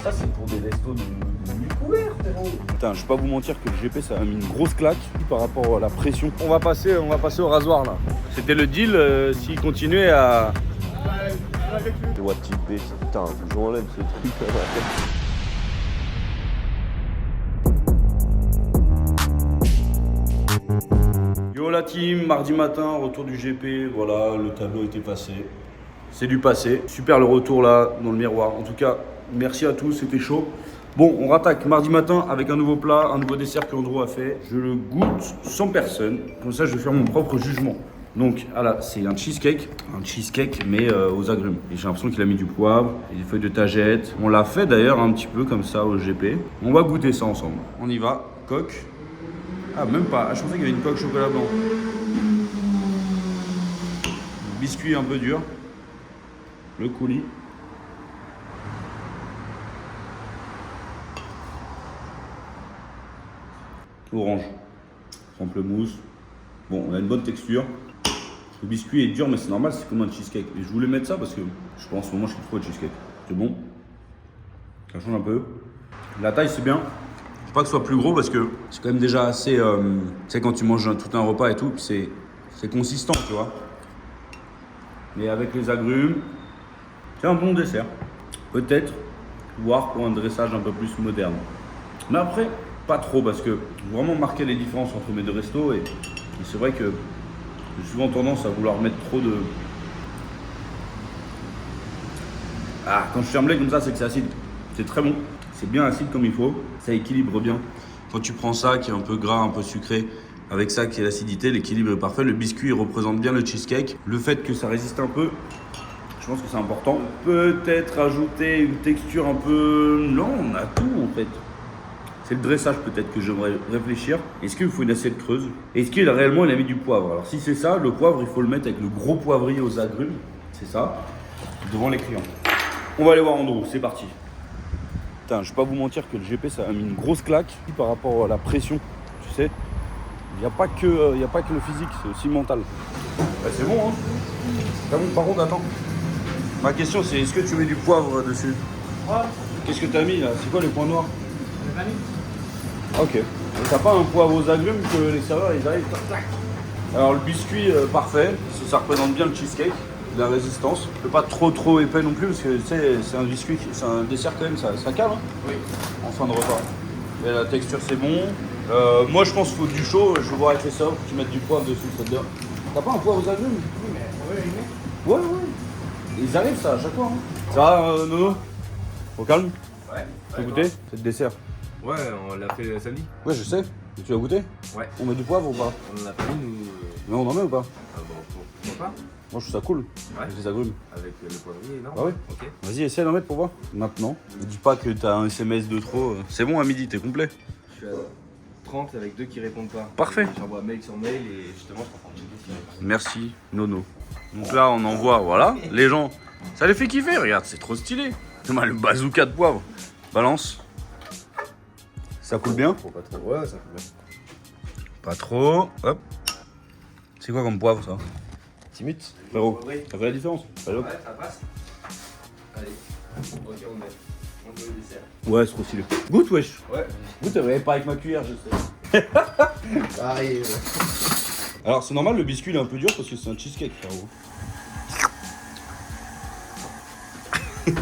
Ça c'est pour des restos de nuit couvert, frérot. Putain, je vais pas vous mentir que le GP ça a mis une grosse claque par rapport à la pression. On va passer au rasoir là. C'était le deal s'il continuait à... Tu vois type B, putain, j'enlève ce truc là. Yo la team, mardi matin, retour du GP, voilà, le tableau était passé. C'est du passé. Super le retour là, dans le miroir. En tout cas, merci à tous, c'était chaud. Bon, on rattaque mardi matin avec un nouveau plat, un nouveau dessert que Andrew a fait. Je le goûte sans personne, comme ça je vais faire mon propre jugement. Donc, voilà, c'est un cheesecake mais aux agrumes. Et j'ai l'impression qu'il a mis du poivre, et des feuilles de tagette. On l'a fait d'ailleurs un petit peu comme ça au GP. On va goûter ça ensemble. On y va, coque. Ah, même pas. Ah, je pensais qu'il y avait une coque chocolat blanc. Biscuit un peu dur. Le coulis. Orange. Pamplemousse. Bon, on a une bonne texture. Le biscuit est dur, mais c'est normal, c'est comme un cheesecake. Et je voulais mettre ça parce que je pense en ce moment je suis trop de cheesecake. C'est bon. Ça change un peu. La taille, c'est bien. Faut pas que ce soit plus gros parce que c'est quand même déjà assez. Tu sais, quand tu manges tout un repas et tout, c'est consistant, tu vois. Mais avec les agrumes, c'est un bon dessert. Peut-être voir pour un dressage un peu plus moderne. Mais après, pas trop parce que j'ai vraiment marqué les différences entre mes deux restos et c'est vrai que j'ai souvent tendance à vouloir mettre trop de. Ah, quand je ferme l'œil comme ça, c'est que c'est acide. C'est très bon. C'est bien acide comme il faut. Ça équilibre bien. Quand tu prends ça qui est un peu gras, un peu sucré, avec ça qui est l'acidité, l'équilibre est parfait. Le biscuit il représente bien le cheesecake. Le fait que ça résiste un peu, je pense que c'est important. Peut-être ajouter une texture un peu. Non, on a tout en fait. C'est le dressage peut-être que j'aimerais réfléchir. Est-ce qu'il faut une assiette creuse? Est-ce qu'il a réellement mis du poivre? Alors si c'est ça, le poivre, il faut le mettre avec le gros poivrier aux agrumes. C'est ça. Devant les clients. On va aller voir Andrew, c'est parti. Putain, je vais pas vous mentir que le GP ça a mis une grosse claque par rapport à la pression. Tu sais, il n'y a pas que le physique, c'est aussi mental. Bah, c'est bon, hein. Ah bon, par contre, attends. Ma question c'est est-ce que tu mets du poivre dessus? Ouais. Qu'est-ce que tu as mis là? C'est quoi les points noirs? Le vanille. Ok. Et t'as pas un poivre aux agrumes que les serveurs ils arrivent, clac. Alors le biscuit parfait, ça représente bien le cheesecake, la résistance. Pas trop épais non plus parce que tu sais c'est un biscuit, c'est un dessert quand même, ça cale hein. Oui. En fin de repas. Et la texture c'est bon. Moi je pense qu'il faut du chaud, je vais voir avec les serveurs pour qu'ils mettent du poivre dessus, ça te dit. T'as pas un poivre aux agrumes? Oui, mais oui, Ouais. Ils arrivent ça à chaque fois. Hein. Ça va Nono? Au calme? Ouais. Tu as goûté? C'est le dessert. Ouais, on l'a fait samedi. Ouais je sais. Et tu as goûté? Ouais. On met du poivre ou pas? On en a pris, nous. Mais on en met ou pas? Ah bon, pourquoi pas? Moi je trouve ça cool. Ouais. Avec les agrumes. Avec le poivrier, non? Ah ouais? Ok. Vas-y, essaie d'en mettre pour voir. Maintenant. Ne dis pas que t'as un SMS de trop. C'est bon, à midi, t'es complet. Je suis à 30 avec 2 qui répondent pas. Parfait. J'envoie mail sur mail et justement, je prends une qui répond. Merci, Nono. Donc là, on envoie, voilà. Les gens, ça les fait kiffer. Regarde, c'est trop stylé. C'est mal le bazooka de poivre. Balance. Ça coule bien? Faut pas trop. Ouais, ça fait bien. Pas trop. Hop. C'est quoi comme poivre, ça? Timut. Frérot, ça fait la différence. Allez, hop. Ouais, ça passe. Allez. Ok, on met. On met le dessert. Ouais, c'est trop stylé. Goûte, wesh. Ouais. Goûte, pas avec ma cuillère, je sais. Ça arrive. Alors, c'est normal, le biscuit il est un peu dur parce que c'est un cheesecake, frérot.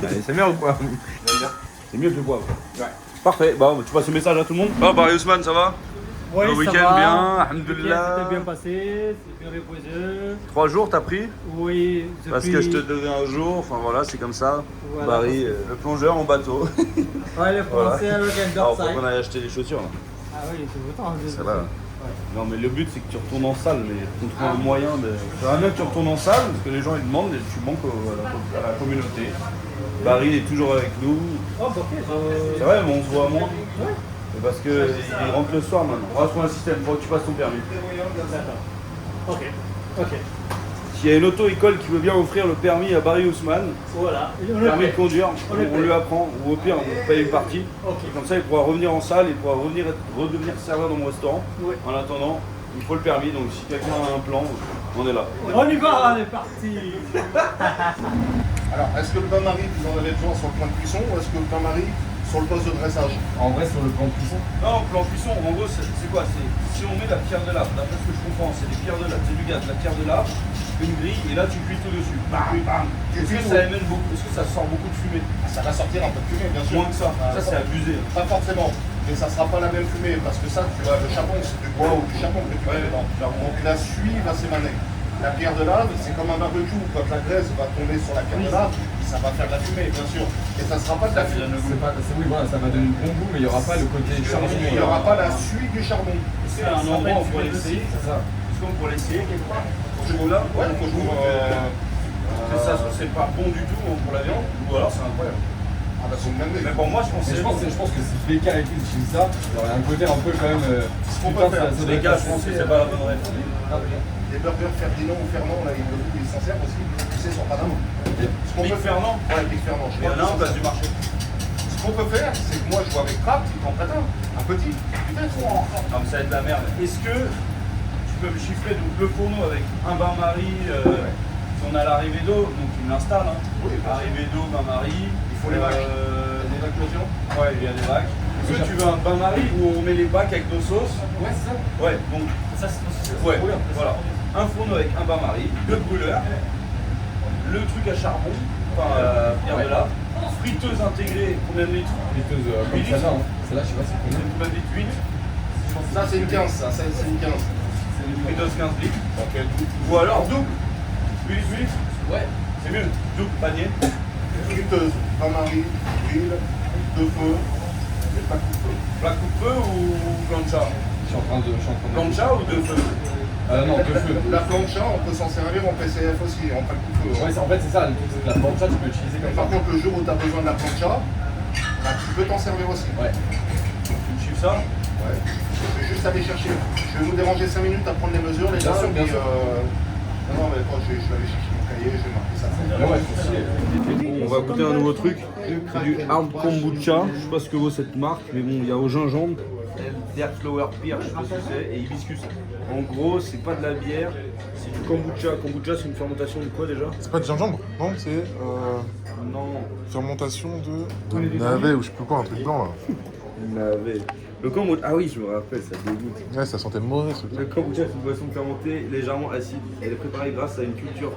Allez, c'est bien ou quoi? C'est mieux que le poivre. Ouais. Parfait, bah tu passes le message à tout le monde. Oh, Barry Ousmane, ça va? Oui, le ça week-end va. bien, Le alhamdoulilah. week-end s'était bien passé, c'est bien reposé. 3 jours t'as pris? Oui, Parce que je te devais un jour, enfin voilà, c'est comme ça. Voilà. Barry, le plongeur en bateau. Ouais, les Français avec un Alors faut dorsal. qu'on aille acheter des chaussures là. Ah oui, c'est autant. Ça va. Non mais le but c'est que tu retournes en salle, mais qu'on trouve un moyen de. J'aimerais bien que tu retournes en salle, parce que les gens ils demandent et tu manques à la communauté. Barry est toujours avec nous. Oh, ok. C'est vrai, mais on se voit moins. C'est parce que il rentre le soir maintenant. On va trouver un système, faut que tu passes ton permis. Ok, ok. S'il y a une auto-école qui veut bien offrir le permis à Barry Ousmane, Voilà. permis de conduire, On est on lui apprend, ou au pire on paye une partie. Ok. Comme ça il pourra revenir en salle, il pourra redevenir serveur dans mon restaurant. Oui. En attendant, il faut le permis, donc si quelqu'un a un plan, on est là. On y va, on est parti. Alors, est-ce que le bain-marie, vous en avez besoin sur le plan de cuisson ou est-ce que le bain-marie, sur le poste de dressage. En vrai, sur le plan cuisson. Non, plan cuisson, en gros, c'est quoi? C'est si on met la pierre de lave, d'après ce que je comprends, c'est des pierres de lave, c'est du gaz, la pierre de lave, une grille, et là tu cuis tout dessus. Bam, bam. Est-ce que ça émène beaucoup? Est-ce que ça sort beaucoup de fumée? Ça va sortir un peu de fumée, bien sûr. Moins que ça. Ça, c'est abusé. Pas forcément. Mais ça sera pas la même fumée parce que ça, tu vois, le charbon, c'est du bois ou du charbon que tu mets dedans. Donc la suie va s'émaner. La pierre de lave, c'est comme un barbecue. Quand la graisse va tomber sur la pierre de lave, ça va faire de la fumée, bien sûr. Et ça sera pas de la fumée. Oui, voilà, ça va donner le bon goût, mais il n'y aura pas le côté charbon. Il n'y aura pas la suie du charbon. C'est un endroit où on pourrait l'essayer, c'est ça? Est-ce qu'on pourrait l'essayer quelque part? Là, Ouais, faut jouer. ça, c'est pas bon du tout pour la viande, ou alors c'est incroyable. Ah bah c'est une dinguerie. Mais pour moi, je pense que Je pense que si BK et tout utilisent ça, il y aurait un côté un peu quand même. Ce qu'on peut faire, les gars, je pense que c'est pas la bonne réponse. Les burgers Ferdinand ou Fernand, là, ils s'en servent aussi, tu sais, sur Panama. Ce qu'on Big peut faire, Fernand? Ouais, Big Fernand. Il y en a un place du marché. Ce qu'on peut faire, c'est que moi, je joue avec Trapp, tu t'en prêtes un petit. Putain, Non, mais ça va être de la merde. Est-ce que tu peux me chiffrer donc, le fourneau avec un bain-marie si on a l'arrivée d'eau, donc tu me l'installes. Hein. Oui, Arrivée d'eau, bain-marie. Il faut les vagues. Des éclosions. Ouais, il y a des vagues. Est-ce que tu veux un bain-marie où on met les bacs avec nos sauces? Ouais, c'est ça. Ouais, donc Ça, c'est ouais, voilà. Un fourneau avec un bain-marie, le brûleur, le truc à charbon, enfin pierre de lave, friteuse intégrée, combien de litres? Friteuse comme Huit celle-là. Hein. Celle-là, je sais pas c'est combien. Combien de litres? 8. Ça, c'est une 15, ça, c'est une 15. Friteuse 15 litres. Ok. Ou alors double. 8 litres? Ouais. C'est mieux. Double panier. Friteuse, bain-marie, grill, de feu, et pas de feu. Plat coupe-feu ou plancha? Je suis en train de. Plancha ou de feu? Non, de feu. La plancha, on peut s'en servir en PCF aussi, en pas de feu. Ouais, en fait, c'est ça. Le truc, c'est que la plancha, tu peux l'utiliser comme ça. Par contre, le jour où tu as besoin de la plancha, bah, tu peux t'en servir aussi. Ouais. Tu me chiffres ça? Ouais. Je vais juste aller chercher. Je vais vous déranger 5 minutes à prendre les mesures, les Bien gars. sûr, bien puis, sûr. Non, mais attends, je vais aller chercher mon cahier, je vais marquer ça. Ouais, c'est stylé. On va goûter un nouveau truc. C'est du hard kombucha. Je sais pas ce que vaut cette marque, mais bon, il y a au gingembre, Dirt Flower Pear, je sais pas ce que c'est, et hibiscus. En gros, c'est pas de la bière, c'est du kombucha. Kombucha, c'est une fermentation de quoi déjà? C'est pas de gingembre, non, c'est Non, fermentation de navet ou je sais plus quoi, un truc blanc là. navet. Le kombucha, ah oui, je me rappelle, ça dégoûte. Ouais, ça sentait mauvais ce truc. Le kombucha, c'est une boisson fermentée légèrement acide. Elle est préparée grâce à une culture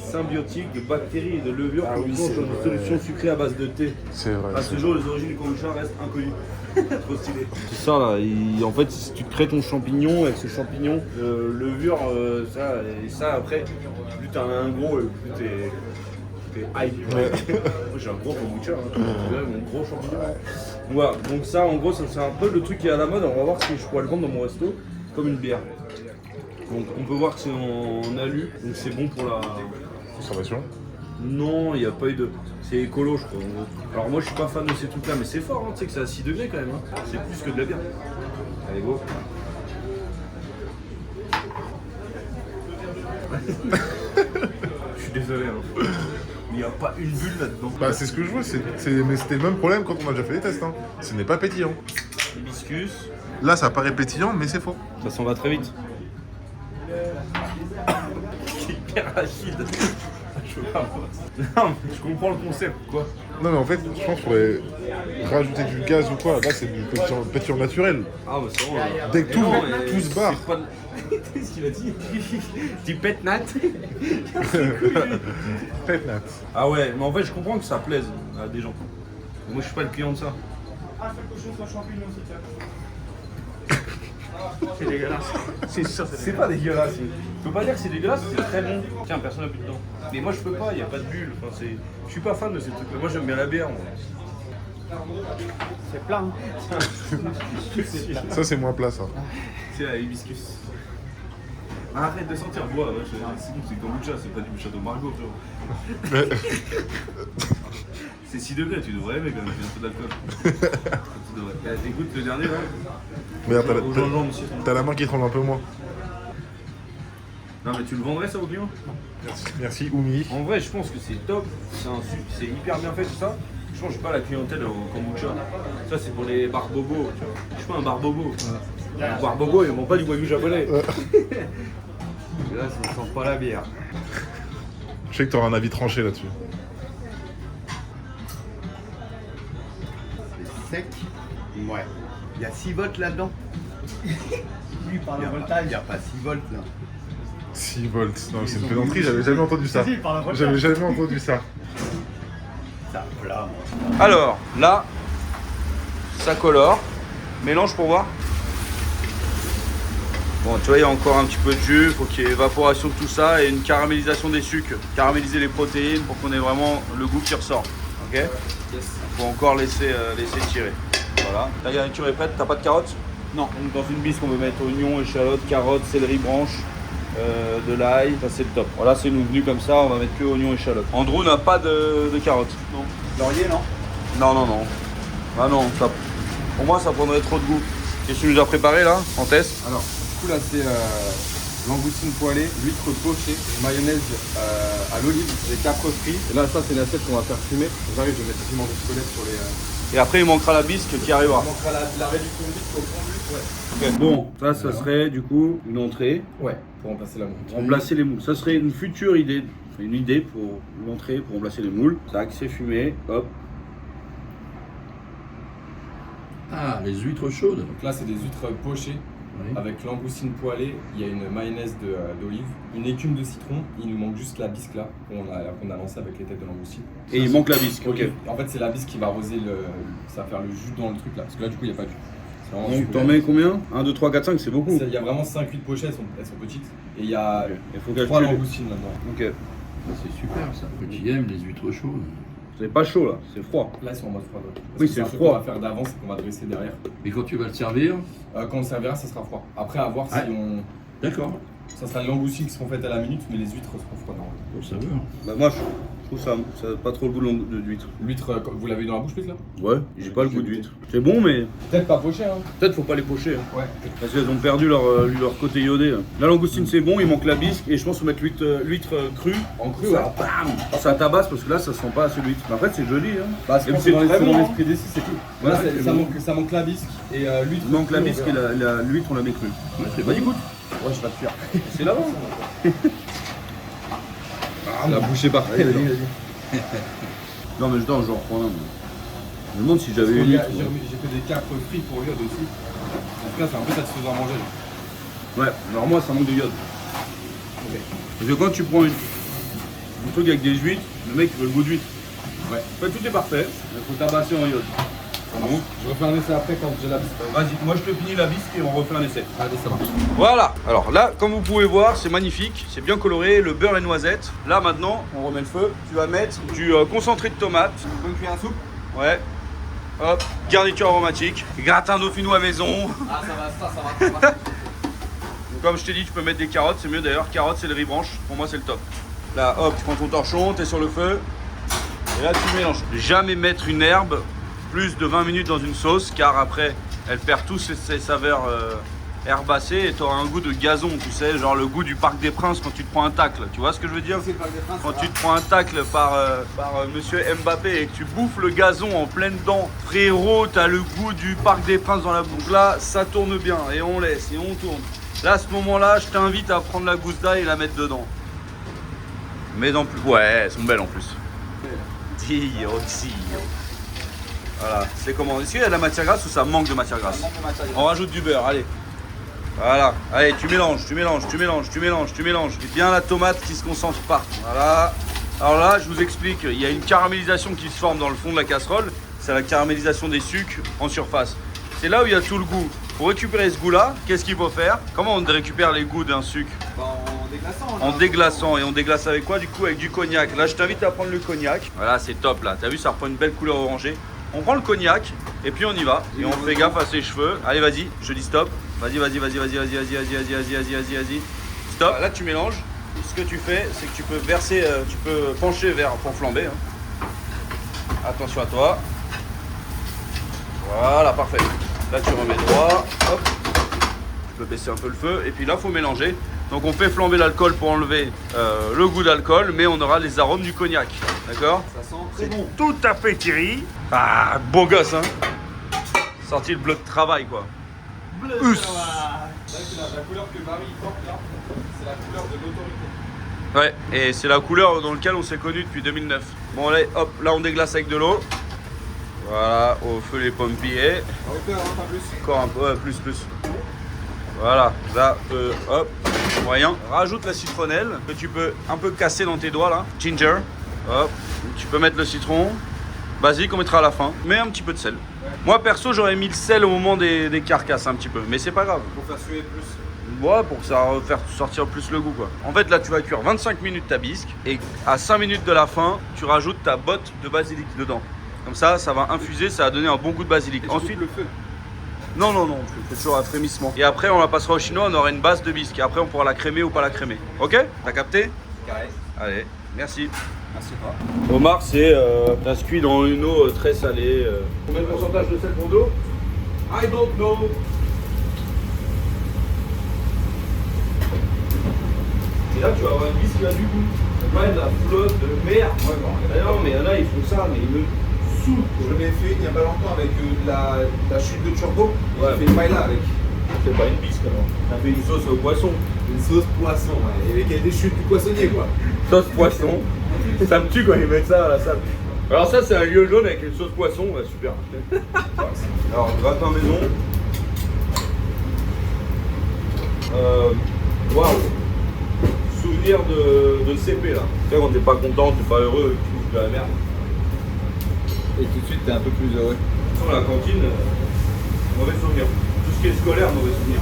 symbiotique de bactéries et de levures Ah oui, produisant c'est une vrai. solution sucrée à base de thé. C'est vrai. À ce jour, les origines du kombucha restent inconnues. Trop stylé. C'est ça là, en fait, si tu crées ton champignon, avec ce champignon, levure, ça après, plus t'as un gros, plus t'es hype. Moi j'ai un gros kombucha, hein. Mon gros champignon. Donc, voilà, donc ça en gros, c'est un peu le truc qui est à la mode. On va voir si je pourrais le vendre dans mon resto comme une bière. Donc on peut voir que c'est en alu, donc c'est bon pour la. Conservation. Non, il n'y a pas eu de. C'est écolo, je crois. En gros. Alors moi, je suis pas fan de ces trucs-là, mais c'est fort, hein, tu sais que c'est à 6 degrés quand même. Hein. C'est plus que de la bière. Allez, go. Je suis désolé, hein. Il n'y a pas une bulle là-dedans. Bah c'est ce que je vois, mais c'était le même problème quand on a déjà fait les tests. Hein. Ce n'est pas pétillant. Hibiscus. Là ça paraît pétillant, mais c'est faux. Ça s'en va très vite. C'est hyper acide. Je veux pas. Non, mais je comprends le concept, quoi. Non mais en fait, je pense qu'il faudrait rajouter du gaz ou quoi. Là c'est du pétillant naturel. Ah, bah c'est bon. Là. Dès que Mais non, tout se barre. c'est pas de- Qu'est-ce qu'il a dit? Tu pètes Nat. Pet nat. Ah ouais, mais en fait, je comprends que ça plaise à des gens. Moi, je suis pas le client de ça. C'est dégueulasse. C'est pas dégueulasse. Je peux pas dire que c'est dégueulasse, c'est très bon. Tiens, personne n'a plus dedans. Mais moi, je peux pas, y a pas de bulle. Enfin, je suis pas fan de ces trucs-là. Moi, j'aime bien la bière. Moi. C'est plein. Ça c'est moins plat ça. C'est la hibiscus. Arrête de sentir bois. Ouais, c'est bon, c'est kombucha, c'est pas du Château Margaux, frérot. C'est 6 degrés, tu devrais aimer quand même, il y a un peu d'alcool. Tu devrais. Écoute le dernier là. Merde, Au gingembre aussi. t'as la main qui tremble un peu moins. Non mais tu le vendrais ça aux clients? Merci Oumi. En vrai je pense que c'est top, c'est hyper bien fait tout ça. Je pense que j'ai pas la clientèle au kombucha. Ça c'est pour les barbobos, tu vois. Je suis pas un barbobo. Un barbobo ils vendent pas du wagyu japonais. Là, ça sent pas la bière. Je sais que t'auras un avis tranché là-dessus. sec. Ouais. Il y a 6 volts là-dedans. Lui, par le Il voltage. n'y a pas 6 volts là. 6 volts. Non, c'est une plaisanterie, j'avais jamais entendu ça. Si, par le voltage. J'avais jamais entendu ça. Ça flamme. Alors, là, ça colore. Mélange pour voir. Bon, tu vois, il y a encore un petit peu de jus. Il faut qu'il y ait évaporation de tout ça et une caramélisation des sucres. Caraméliser les protéines pour qu'on ait vraiment le goût qui ressort. Ok. Yes. Faut encore laisser tirer. Voilà. Ta garniture est prête. T'as pas de carottes? Non. Donc dans une bisque, on va mettre oignons, échalotes, carottes, céleri branche, de l'ail. Ça, c'est le top. Voilà, c'est nous venu comme ça. On va mettre que oignons, échalotes. Andrew n'a pas de carottes. Non. Laurier, non? Non. Ah non, ça, pour moi, ça prendrait trop de goût. Qu'est-ce que tu nous as préparé là, en test? Alors, du coup, là, c'est langoustine poêlée, l'huître pochée, mayonnaise à l'olive, les capres frits. Et là, ça, c'est l'assiette qu'on va faire fumer. J'arrive, je vais mettre du piment de squelette sur les. Et après, il manquera la bisque qui arrivera. On manquera la réduction de bisque au fondu. Ouais. Bon, ça serait du coup une entrée. Ouais, pour remplacer la moule. Remplacer les moules. Ça serait une future idée. Une idée pour l'entrée, pour remplacer les moules. Tac, c'est fumé. Hop. Ah, les huîtres chaudes. Donc là, c'est des huîtres pochées Oui. avec langoustine poêlée. Il y a une mayonnaise d'olive, une écume de citron. Il nous manque juste la bisque là, qu'on a lancé avec les têtes de langoustine. Et il manque la bisque. Ok. En fait, c'est la bisque qui va arroser ça va faire le jus dans le truc là. Parce que là, du coup, il n'y a pas de jus. C'est vraiment Donc super. t'en mets combien? 1, 2, 3, 4, 5, c'est beaucoup. Il y a vraiment 5 huîtres pochées, elles sont petites. Et il y a Il faut 3 calculer. langoustines là-dedans. Ok. C'est super ça. Petit aime les huîtres chaudes. C'est pas chaud là, c'est froid. Là, ils sont en mode froid. Parce Oui, que c'est un truc froid. qu'on va faire d'avance et qu'on va dresser derrière. Et quand tu vas le servir, Quand on le servira, ça sera froid. Après, à voir Ouais. si on. d'accord. Ça sera les langoustines qui seront faites à la minute, mais les huîtres seront froides. Pour savoir. Bah moi je trouve ça a pas trop le goût d'huître. L'huître, vous l'avez eu dans la bouche, peut-être là? Ouais, j'ai pas le goût d'huître. C'est bon mais Peut-être pas poché, hein. peut-être faut pas les pocher. Hein. Ouais. Parce qu'elles ont perdu leur côté iodé. Là. La langoustine c'est bon, il manque la bisque et je pense qu'il faut mettre l'huître crue. En cru, Ça, ouais. bam, ça tabasse parce que là ça sent pas assez l'huître. Mais en fait c'est joli. Hein. Bah, Et c'est c'est dans très bon, hein. l'esprit d'ici, c'est tout. Voilà, Ouais, c'est ça, bon. ça manque la bisque et l'huître. Il manque la crue, bisque on et verra. l'huître on la met crue. Ouais, c'est Vas-y bon. goûte. Ouais, je vais te faire. C'est là-bas. La bouche est parfaite. Non mais j'en reprends un. Je me demande si j'avais eu J'ai l'huître. fait des capres frits pour lui dessus. En tout cas, c'est un peu satisfaisant à manger. Là. Ouais, alors moi ça manque de iode. Parce que quand tu prends un truc avec des huîtres, le mec il veut le goût d'huître. Ouais. En fait, tout est parfait, il faut tabasser en iode. Bon. Je refais un essai après quand j'ai la bisque. Vas-y, moi je te finis la bisque et on refait un essai. Allez, ça marche. Voilà, alors là, comme vous pouvez voir, c'est magnifique, c'est bien coloré, le beurre et noisettes. Là maintenant, on remet le feu, tu vas mettre du concentré de tomate. Tu peux me cuire un soupe? Ouais. Hop, garniture aromatique, gratin dauphinois maison. Ah, ça va. Comme je t'ai dit, tu peux mettre des carottes, c'est mieux d'ailleurs. Carottes, céleri branche, pour moi c'est le top. Là, hop, tu prends ton torchon, t'es sur le feu. Et là, tu mélanges. Jamais mettre une herbe plus de 20 minutes dans une sauce, car après, elle perd tous ses saveurs herbacées et tu auras un goût de gazon, tu sais, genre le goût du Parc des Princes quand tu te prends un tacle. Tu vois ce que je veux dire? Quand tu te prends un tacle par monsieur Mbappé et que tu bouffes le gazon en pleine dent, frérot, t'as le goût du Parc des Princes dans la bouche. Là, ça tourne bien et on laisse et on tourne. Là, à ce moment-là, je t'invite à prendre la gousse d'ail et la mettre dedans. Mais en plus, ouais, elles sont belles en plus. Dio. Voilà, c'est comment? Est-ce qu'il y a de la matière grasse ou ça manque de matière grasse? On rajoute du beurre, allez. Voilà, allez, tu mélanges. Et bien la tomate qui se concentre partout. Voilà. Alors là, je vous explique, il y a une caramélisation qui se forme dans le fond de la casserole. C'est la caramélisation des sucres en surface. C'est là où il y a tout le goût. Pour récupérer ce goût-là, qu'est-ce qu'il faut faire? Comment on récupère les goûts d'un sucre? En déglaçant. Et on déglace avec quoi? Du coup, avec du cognac. Là, je t'invite à prendre le cognac. Voilà, c'est top là. T'as vu, ça reprend une belle couleur orangée. On prend le cognac et puis on y va. Et on fait gaffe à ses cheveux. Allez, vas-y, je dis stop. Vas-y. Stop. Là, tu mélanges. Ce que tu fais, c'est que tu peux verser, tu peux pencher vers pour flamber. Hein. Attention à toi. Voilà, parfait. Là, tu remets droit. Hop. Tu peux baisser un peu le feu. Et puis là, il faut mélanger. Donc, on fait flamber l'alcool pour enlever le goût d'alcool, mais on aura les arômes du cognac. D'accord? Ça sent très bon. Tout à fait, Thierry. Ah, beau gosse, hein. Sorti le bleu de travail, quoi. Là, c'est la couleur que Marie porte là, c'est la couleur de l'autorité. Ouais, et c'est la couleur dans laquelle on s'est connus depuis 2009. Bon, allez, hop, là, on déglace avec de l'eau. Voilà, au feu les pompiers. Pas plus. Encore un peu, ouais, plus. Voilà, là, hop, moyen. Rajoute la citronnelle que tu peux un peu casser dans tes doigts là. Ginger, hop. Tu peux mettre le citron. Basique, on mettra à la fin. Mets un petit peu de sel. Moi perso, j'aurais mis le sel au moment des carcasses un petit peu, mais c'est pas grave. Pour faire suer plus. Ouais, pour que ça fasse sortir plus le goût quoi. En fait, là, tu vas cuire 25 minutes ta bisque et à 5 minutes de la fin, tu rajoutes ta botte de basilic dedans. Comme ça va infuser, ça va donner un bon goût de basilic. Ensuite, le feu. non, tu fais toujours un frémissement. Et après, on la passera au chinois, on aura une base de bisque. Et après, on pourra la crémer ou pas la crémer. Ok? T'as capté? Carré. Allez, merci. Merci pas. Homard, c'est ça se cuit dans une eau très salée. Combien de pourcentage de sel pour d'eau? I don't know. Et là, tu vas avoir une bisque qui a du goût. C'est pas de la flotte de merde. Ouais, bon, Non, mais il y en a, ils font ça, mais ils me saoulent. je l'ai fait il y a pas longtemps avec la chute de turbo. Ouais. J'ai fait une paella avec. C'est pas une bisque alors. T'as fait une sauce au poisson. Une sauce poisson, ouais. Et avec des chutes du poissonnier, quoi. Sauce poisson. Ça me tue quand ils mettent ça à la salle. Alors ça c'est un lieu jaune avec une sauce poisson, ouais, super. Alors gratin maison. Waouh. Souvenir de CP là. Tu sais quand t'es pas content, t'es pas heureux, tu bouffes de la merde. Et tout de suite, t'es un peu plus heureux. Sur la cantine, mauvais souvenir. Tout ce qui est scolaire, mauvais souvenir.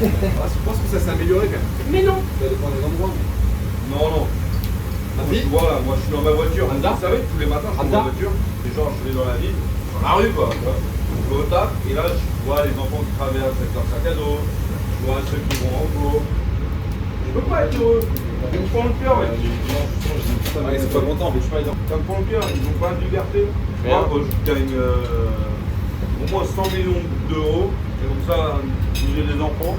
Je pense que ça s'est amélioré quand même. Mais non. Ça dépend des endroits. Non. Moi, tu vois là, moi je suis dans ma voiture. Vous savez, tous les matins je suis dans ma voiture. Et genre je vais dans la ville, dans la rue quoi. Tu vois. Je vais au taf et là je vois les enfants qui traversent avec leur sac à dos. Je vois ceux qui vont en cours. Je peux pas être heureux. Ça me prend le cœur mec. Ouais, c'est pas longtemps, mais je suis pas dedans. Ça me prend le cœur, ils n'ont pas de liberté. Moi quand je gagne au moins 100 millions d'euros, et comme ça j'ai des enfants.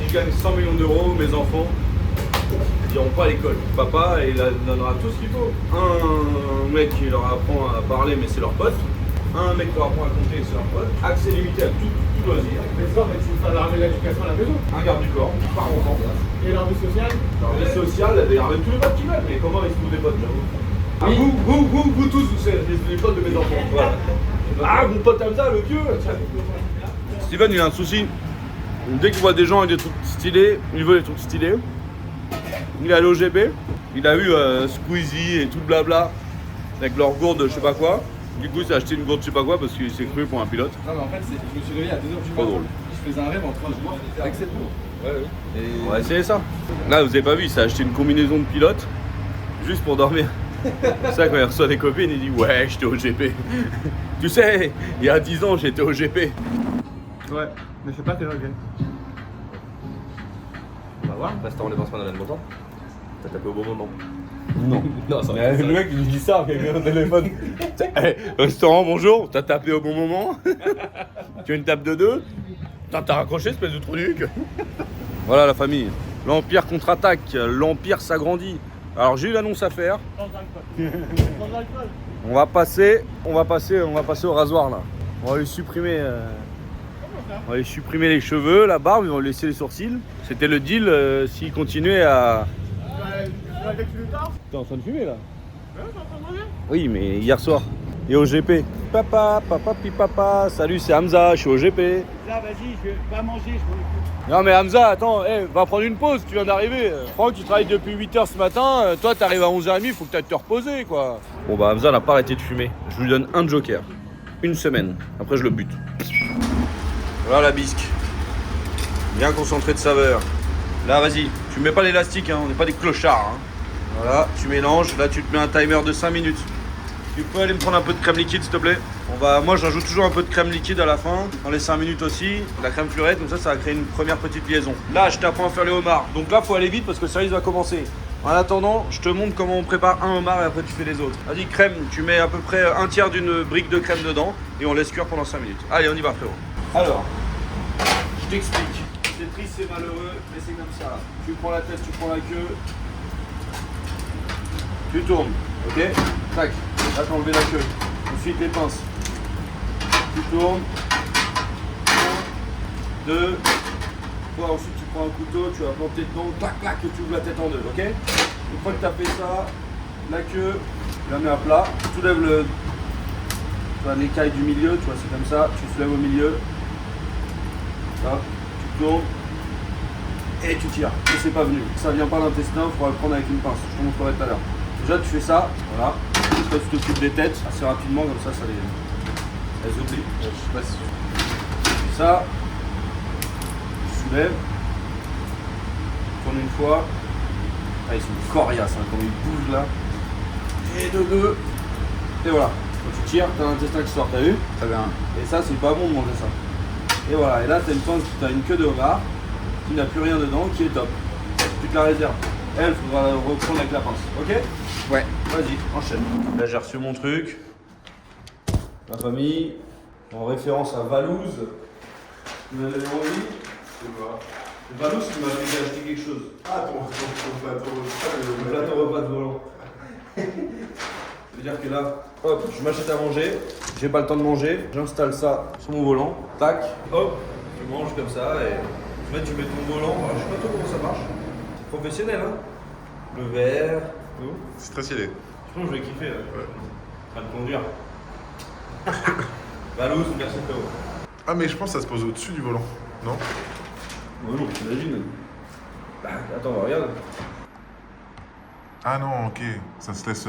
Si je gagne 100 millions d'euros, mes enfants ils n'iront pas à l'école. Papa, il leur donnera tout ce qu'il faut. Un mec qui leur apprend à parler, mais c'est leur pote. Un mec qui leur apprend à compter, c'est leur pote. Accès limité à tout loisir. Mais ça, mais tu vas ramener l'éducation à la maison. Un garde du corps, par enfant. Et leur vie sociale. Leur vie sociale, il y a tous les potes qui veulent, mais comment ils se trouvent des potes, j'avoue. Ah, vous tous, vous êtes les potes de mes enfants. Voilà. Ah, mon pote Hamza, le vieux. Steven, il a un souci. Dès qu'il voit des gens avec des trucs stylés, il veut des trucs stylés. Il est allé au GB, il a eu Squeezie et tout le blabla avec leur gourde je sais pas quoi. Du coup il s'est acheté une gourde je sais pas quoi parce qu'il s'est cru pour un pilote. Non, mais en fait, je me suis réveillé à 2h du Trop drôle. Je faisais un rêve en 3 jours avec cette bourre. Ouais. Et... On va essayer ça. Là vous avez pas vu, il s'est acheté une combinaison de pilote juste pour dormir. C'est ça quand il reçoit des copines, il dit ouais j'étais au GP. Tu sais, il y a 10 ans j'étais au GP. Ouais, mais je sais pas tes regrets. On va voir, restaurant les pansements dans longtemps. T'as tapé au bon moment. Non. Non, ça Le mec il dit ça avec un téléphone. Hey, restaurant bonjour, t'as tapé au bon moment. Tu as une table de 2. Putain t'as raccroché espèce de trou nuque. Voilà la famille. L'Empire contre-attaque, l'Empire s'agrandit. Alors j'ai eu l'annonce à faire. On va passer au rasoir là. On va lui supprimer. On va lui supprimer les cheveux, la barbe, on va lui laisser les sourcils. C'était le deal s'il continuait à. T'es en train de fumer là? Oui, mais hier soir. Et au GP. Papa, salut, c'est Hamza, je suis au GP. Là, vas-y, je vais pas manger, je m'en occupe. Non mais Hamza, attends, va prendre une pause, tu viens d'arriver. Franck, tu travailles depuis 8h ce matin, toi t'arrives à 11h30, il faut que tu ailles te reposer quoi. Bon bah Hamza n'a pas arrêté de fumer. Je lui donne un joker. Une semaine. Après je le bute. Voilà la bisque. Bien concentré de saveur. Là vas-y, tu mets pas l'élastique, hein, on n'est pas des clochards. Hein. Voilà, tu mélanges, là tu te mets un timer de 5 minutes. Tu peux aller me prendre un peu de crème liquide s'il te plaît. Moi je rajoute toujours un peu de crème liquide à la fin, dans les 5 minutes aussi, la crème fleurette, comme ça va créer une première petite liaison. Là je t'apprends à faire les homards, donc là faut aller vite parce que le service va commencer. En attendant, je te montre comment on prépare un homard et après tu fais les autres. Vas-y crème, tu mets à peu près un tiers d'une brique de crème dedans et on laisse cuire pendant 5 minutes. Allez on y va frérot. Alors, je t'explique. C'est triste, c'est malheureux, mais c'est comme ça. Tu prends la tête, tu prends la queue. Tu tournes, ok? Tac, là t'as enlevé la queue. Ensuite les pinces. Tu tournes. 1, 2. Toi ensuite tu prends un couteau, tu vas planter dedans, clac clac, et tu ouvres la tête en deux, ok? Une fois que tu as fait ça, la queue, Tu la mets à plat, tu soulèves l'écaille du milieu, tu vois, c'est comme ça, tu soulèves au milieu. Hop, tu tournes. Et tu tires. Et c'est pas venu. Ça vient pas d'intestin, il faudra le prendre avec une pince. Je te montrerai tout à l'heure. Déjà, tu fais ça, voilà. Après, tu t'occupes des têtes assez rapidement, comme ça elles oublient. Je sais pas si tu fais ça. Tu soulèves. Tu tournes une fois. Ah, ils sont coriaces hein, quand ils bougent là. Et de deux. Et voilà. Quand tu tires, t'as l'intestin qui sort, t'as vu? Très bien. Et ça, c'est pas bon de manger ça. Et voilà. Et là, t'as une queue de homard qui n'a plus rien dedans, qui est top. Tu te la réserves. Elle, faudra reprendre avec la pince. Ok? Ouais. Vas-y, enchaîne. Là, j'ai reçu mon truc. Ma famille, en référence à Valouz. Vous m'avez envie? Je sais pas. Valouz qui m'a fait acheter quelque chose. Ah, ton plateau Le plateau repas de volant. Ça veut dire que là, hop, je m'achète à manger. J'ai pas le temps de manger. J'installe ça sur mon volant. Tac, hop, tu manges comme ça et. Tu mets ton volant, alors, je sais pas trop comment ça marche. C'est professionnel, hein. Le verre, tout. C'est très stylé. Je pense que je vais kiffer. En train de conduire. Valouz, merci frérot. Ah, mais je pense que ça se pose au-dessus du volant, non? Oh non, t'imagines. Bah, attends, regarde. Ah non, ok. Ça se laisse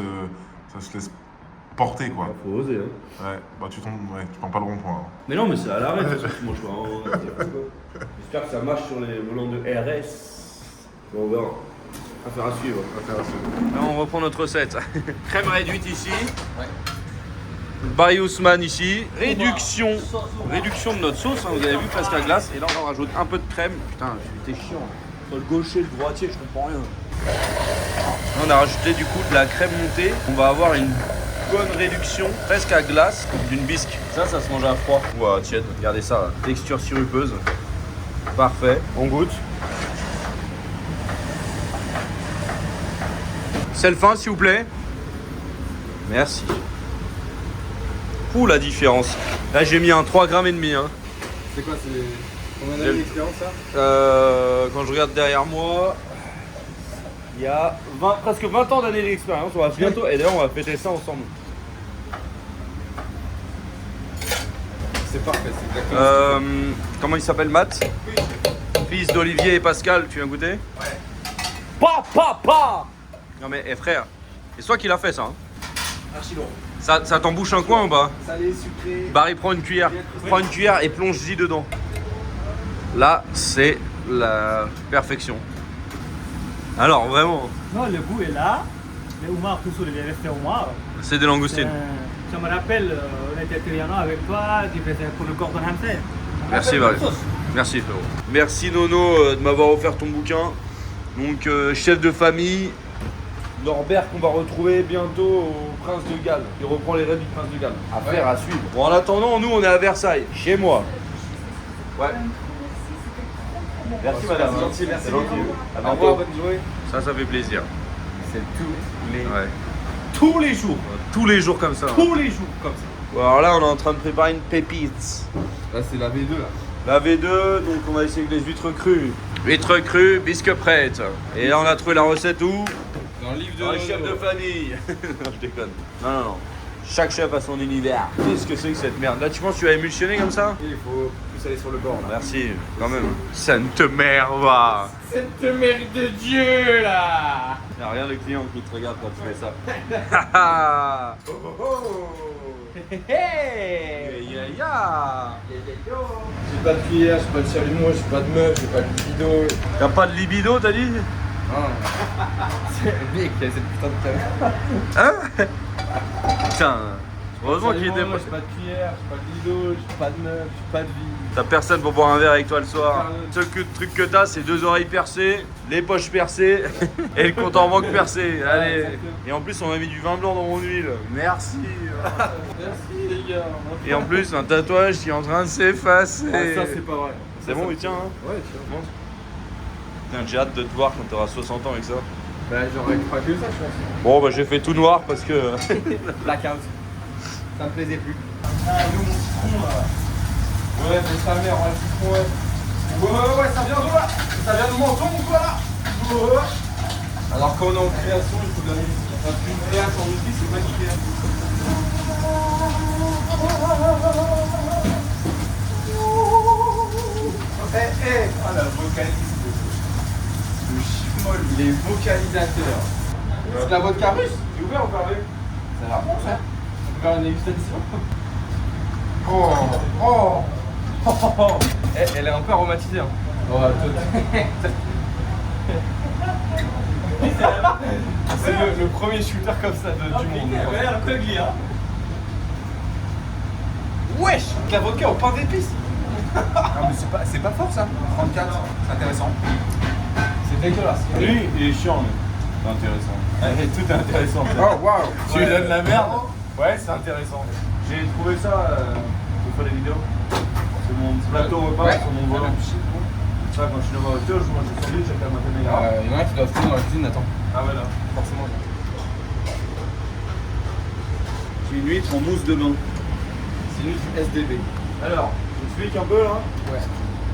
porter, quoi. Faut oser, hein. Ouais, bah tu prends pas le rond-point. Hein. Mais non, mais c'est à l'arrêt, c'est ça que tu manges pas. J'espère que ça marche sur les volants de RS. Bon, on verra. Affaire à suivre. Là, on reprend notre recette. Crème réduite ici. Ouais. Barry Ousmane ici. Réduction de notre sauce, hein, vous avez vu, presque à glace. Et là, on en rajoute un peu de crème. Putain, c'était chiant. Sur le gaucher, le droitier, je comprends rien. Là, on a rajouté du coup de la crème montée. On va avoir une bonne réduction, presque à glace, d'une bisque. Ça se mange à froid ou à tiède. Regardez ça, là. Texture sirupeuse. Parfait. On goûte. Sel fin, s'il vous plaît. Merci. Ouh, la différence. Là, j'ai mis un 3,5 grammes. Hein. C'est quoi, c'est combien d'années d'expérience ça? Quand je regarde derrière moi, il y a presque 20 ans d'années d'expérience. On va bientôt, et d'ailleurs, on va fêter ça ensemble. C'est parfait, c'est exactement Comment il s'appelle, Matt? Fils d'Olivier et Pascal, tu viens goûter? Ouais. Pa! Non mais, frère, c'est toi qui l'as fait ça, hein? archi lourd. Ça t'embouche un coin ou pas? Salé, sucré. Barry, prends une cuillère. Prends une cuillère et plonge-y dedans. Là, c'est la perfection. Alors, vraiment, Non, le goût est là. Les homards, tout sur les restés homards. c'est des langoustines. Ça me rappelle, on était italiano avec toi, tu faisais pour le Gordon Ramsay. Merci, Barry. Merci, frérot. Merci, Nono, de m'avoir offert ton bouquin. Donc, chef de famille, Norbert, qu'on va retrouver bientôt au Prince de Galles. Il reprend les rêves du Prince de Galles. Affaire à suivre. Bon, en attendant, nous, on est à Versailles, chez moi. Ouais. Merci, madame. C'est gentil, merci beaucoup. À Au bientôt. revoir, bonne journée. Ça fait plaisir. C'est Ouais. Tous les jours. Tous les jours comme ça. Tous les jours comme ça. Bon, alors là, on est en train de préparer une pépite. Là, c'est la V2 là. La V2, donc on va essayer avec les huîtres crues. Huîtres crues, bisque prête. Et là, on a trouvé la recette où? Dans le livre de. Dans les chefs de famille. Non, je déconne. Non. Chaque chef a son univers. Qu'est-ce que c'est que cette merde? Là, tu penses que tu vas émulsionner comme ça? Il faut plus aller sur le bord là. Merci, quand même. Sainte mère, va. Cette mère de Dieu là. Y'a rien de client qui te regarde quand tu fais ça. Hey. J'ai pas de cuillère, j'ai pas de chalumeau, j'ai pas de meuf, j'ai pas de libido. T'as pas de libido, t'as dit? Non. C'est lui qui a cette putain de caméra. Hein? Putain. Heureusement qu'il était Chalumeau, j'ai pas de cuillère, j'ai pas de libido, j'ai pas de meuf, j'ai pas de vie. T'as personne pour boire un verre avec toi le soir. Le seul truc que t'as, c'est 2 oreilles percées, les poches percées et le compte en banque percé. Allez. exactement. Et en plus, on a mis du vin blanc dans mon huile. Merci. Merci les gars. Et en plus, un tatouage qui est en train de s'effacer. Ah, ça c'est pas vrai. C'est bon, il tient, hein? Ouais, tiens. Bon. Putain, j'ai hâte de te voir quand t'auras 60 ans avec ça. Bah j'aurais pas que ça je pense. Bon, bah j'ai fait tout noir parce que. Blackout. Ça me plaisait plus. Ah nous mon citron là. Ouais mais sa mère on a le citron ouais. Ouais ça vient d'où là? Ça vient de menton ou quoi là? Ouais. Alors quand on est en création il faut bien les Une réaction en whisky, c'est magnifique. Ah la vocaliste. Le chifmol, il est vocalisateur. C'est de la vodka russe. C'est ouvert ou fermé? Ça a l'air bon ça. On peut faire une dégustation. Elle est un peu aromatisée. Hein. Oh, c'est le premier shooter comme ça du monde. Wesh, de la vodka au pain d'épices. Non mais c'est pas fort ça. 34, c'est intéressant. C'est dégueulasse. Lui, il est chiant, mais c'est intéressant. Tout est intéressant. Oh waouh. Tu lui donnes la merde. Ouais, c'est intéressant. J'ai trouvé ça pour faire des vidéos. C'est mon plateau repas sur mon volant. Ça, quand je suis dans ma voiture, je mange des sandwichs avec la matinée. Il y en a un qui doit se dans la cuisine, attends. Ah voilà. Forcément. J'ai une huître en mousse de bain. C'est une SDB. Alors, j'explique un peu là. Ouais.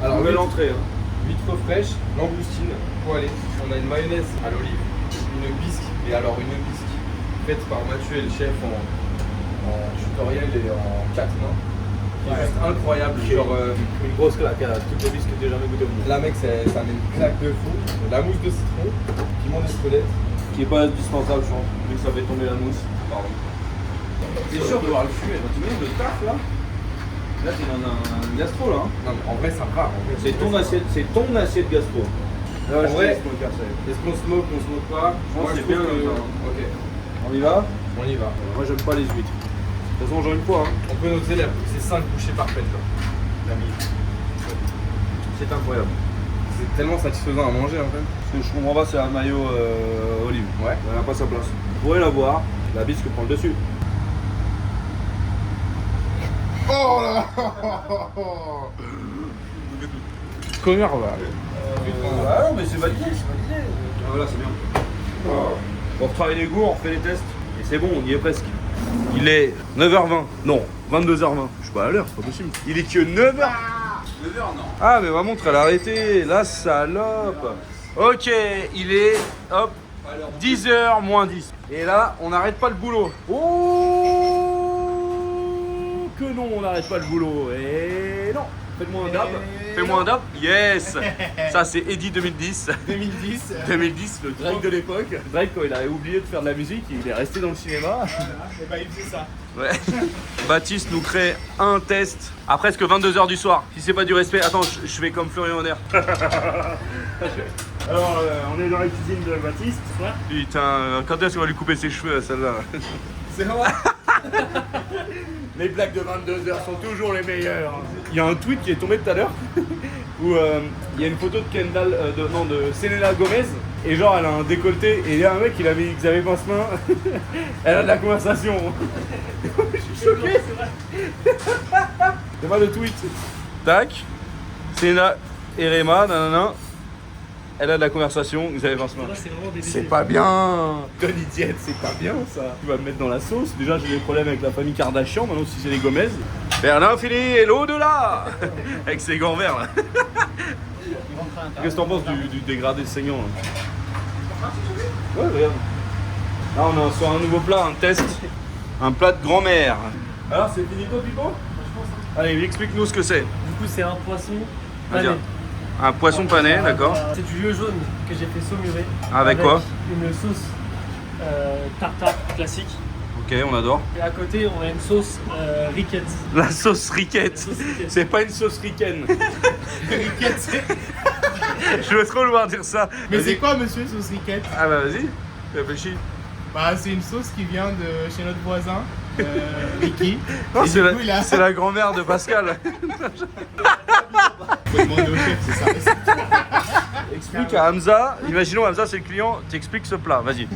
Alors, Nouvelle entrée. Hein. huître fraîche, langoustine, poêlée. On a une mayonnaise à l'olive, une bisque, et alors une bisque faite par Mathieu et le chef en tutoriel et en 4 mains. Qui est juste incroyable. Genre, Une grosse claque à toutes les bisques que j'ai jamais goûté au monde. là, mec, ça met une claque de fou. La mousse de citron, piment d'Espelette. Qui est pas indispensable, je pense. Vu que ça fait tomber la mousse. Pardon. T'es sûr de voir le fumer quand tu mets de taf là? Là, t'es dans un gastro là. Hein. Non, mais en vrai, ça va. En vrai, C'est ton assiette gastro. Là, En vrai, est-ce est-ce qu'on smoke, on smoke pas? Moi, c'est je trouve bien, que... comme ça. Ok, On y va? on y va. Moi, j'aime pas les huîtres. De toute façon, j'en ai une fois. Hein. On peut noter ces 5 bouchées parfaites là. C'est incroyable. C'est tellement satisfaisant à manger en fait. Ce que je comprends pas, c'est un maillot olive. Ouais. Elle n'a pas sa place. Vous pourrez la voir, la bisque prend le dessus. Oh là. Connard là. Ah non, mais c'est validé, Ah voilà, c'est bien. On retravaille les goûts, on refait les tests. Et c'est bon, on y est presque. Il est 9h20. Non, 22h20. Je suis pas à l'heure, c'est pas possible. Il est que 9h. 9h non. Ah, mais ma montre, elle a arrêté. La salope. Ok, il est, hop, 10h moins 10. Et là, on n'arrête pas le boulot. Oh que non, on n'arrête pas le boulot. Et non. Faites-moi un dab. Fais-moi un dab. Yes. Ça, c'est Eddie 2010. 2010. 2010, le Drake de l'époque. Drake, quand il a oublié de faire de la musique, il est resté dans le cinéma. Et bah il faisait ça. Ouais. Baptiste nous crée un test à presque 22h du soir. Si c'est pas du respect, attends, je fais comme Florian Honner. Alors, on est dans la cuisine de Baptiste. Putain, quand est-ce qu'on va lui couper ses cheveux à celle-là? C'est vrai. Les blagues de 22h sont toujours les meilleures. Il y a un tweet qui est tombé tout à l'heure où il y a une photo de Kendall, de Selena Gomez, et genre elle a un décolleté, et il y a un mec, il a mis Xavier Pincemin, elle a de la conversation. Je suis choqué. C'est pas le tweet. Tac, Selena et Rema, nanana. Elle a de la conversation, Xavier Pincemin. C'est pas bien. Tony Diet, c'est pas bien ça. Tu vas me mettre dans la sauce. Déjà, j'ai des problèmes avec la famille Kardashian. Maintenant, si c'est les Gomez. Vers l'infini et l'au-delà. Avec ses gants verts là. Qu'est-ce que t'en penses du dégradé saignant là? Ouais, regarde. Là, on est sur un nouveau plat, un test. Un plat de grand-mère. Alors, c'est finito, Pipo? Allez, explique-nous ce que c'est. Du coup, c'est un poisson Vas-y. pané. Un poisson pané, d'accord. C'est du lieu jaune que j'ai fait saumurer. Avec quoi? Une sauce tartare classique. Ok, on adore. Et à côté, on a une sauce riquette. La sauce riquette. sauce riquette. C'est pas une sauce ricaine. Riquette, c'est. Je veux trop le voir dire ça. Mais Vas-y. c'est quoi monsieur sauce riquette? Ah bah vas-y, réfléchis. Bah c'est une sauce qui vient de chez notre voisin, Ricky. Non, Et c'est du coup, il a- c'est la grand-mère de Pascal. Faut demander au chef, c'est ça. Explique à Hamza, imaginons Hamza c'est le client, t'expliques ce plat, vas-y.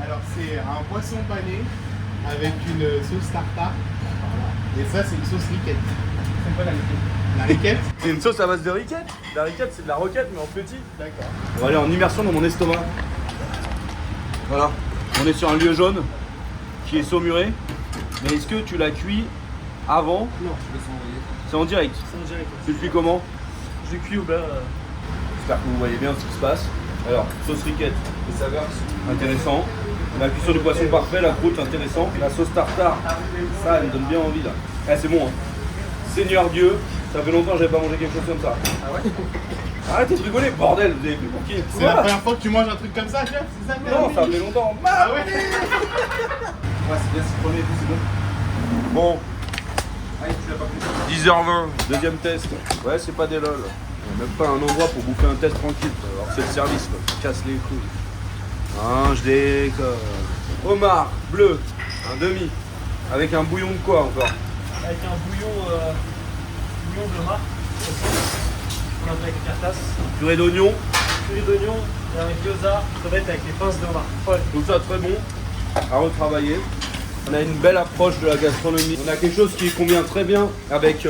Alors c'est un poisson pané avec une sauce tartare. Et ça c'est une sauce riquette. C'est quoi la riquette? La riquette? C'est une sauce à base de riquette. La riquette c'est de la roquette mais en petit. D'accord. On va aller en immersion dans mon estomac. Voilà, on est sur un lieu jaune qui est saumuré. Mais est-ce que tu l'as cuit avant? Non, je le sens envoyer. C'est en direct. C'est en direct. Tu le cuis comment? Je cuis au beurre. J'espère que vous voyez bien ce qui se passe. Alors, sauce riquette, Les saveurs. intéressant. La cuisson du poisson parfait, la croûte intéressant. La sauce tartare, ça elle me donne bien envie là. Eh, c'est bon hein. Seigneur Dieu, ça fait longtemps que j'avais pas mangé quelque chose comme ça. Ah ouais? Arrêtez de rigoler, bordel, vous avez plus pour qui? C'est la première fois que tu manges un truc comme ça, chef? C'est ça? Non, ça fait longtemps. Ah ouais? Ouais, c'est bien, c'est le premier, c'est bon. Bon, Allez, tu l'as pas pris. 10h20, deuxième test. Ouais, c'est pas des lol. Il y a même pas un endroit pour bouffer un test tranquille. Alors c'est le service, quoi. Tu casses les couilles. Je déconne. Homard, bleu, un demi. Avec un bouillon de quoi encore? Avec un bouillon de homard, on a fait avec cartas, Purée d'oignon. purée d'oignon, et un gyoza, crevettes avec les pinces de homard. Ouais. Tout ça très bon, à retravailler. On a une belle approche de la gastronomie. On a quelque chose qui convient très bien avec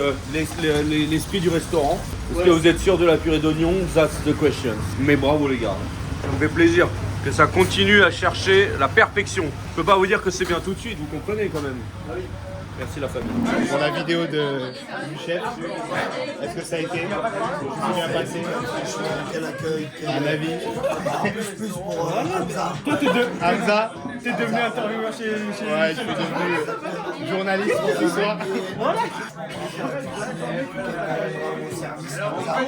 l'esprit du restaurant. Est-ce que vous êtes sûr de la purée d'oignon? That's the question. Mais bravo les gars. Ça me fait plaisir que ça continue à chercher la perfection. Je peux pas vous dire que c'est bien tout de suite, vous comprenez quand même. Merci la famille. Pour la vidéo du chef, est-ce que ça a été bien passé? Quel accueil, Un avis? plus pour Hamza. Toi, Hamza? t'es devenu intervieweur chez... Ouais, je suis devenu journaliste pour ce soir.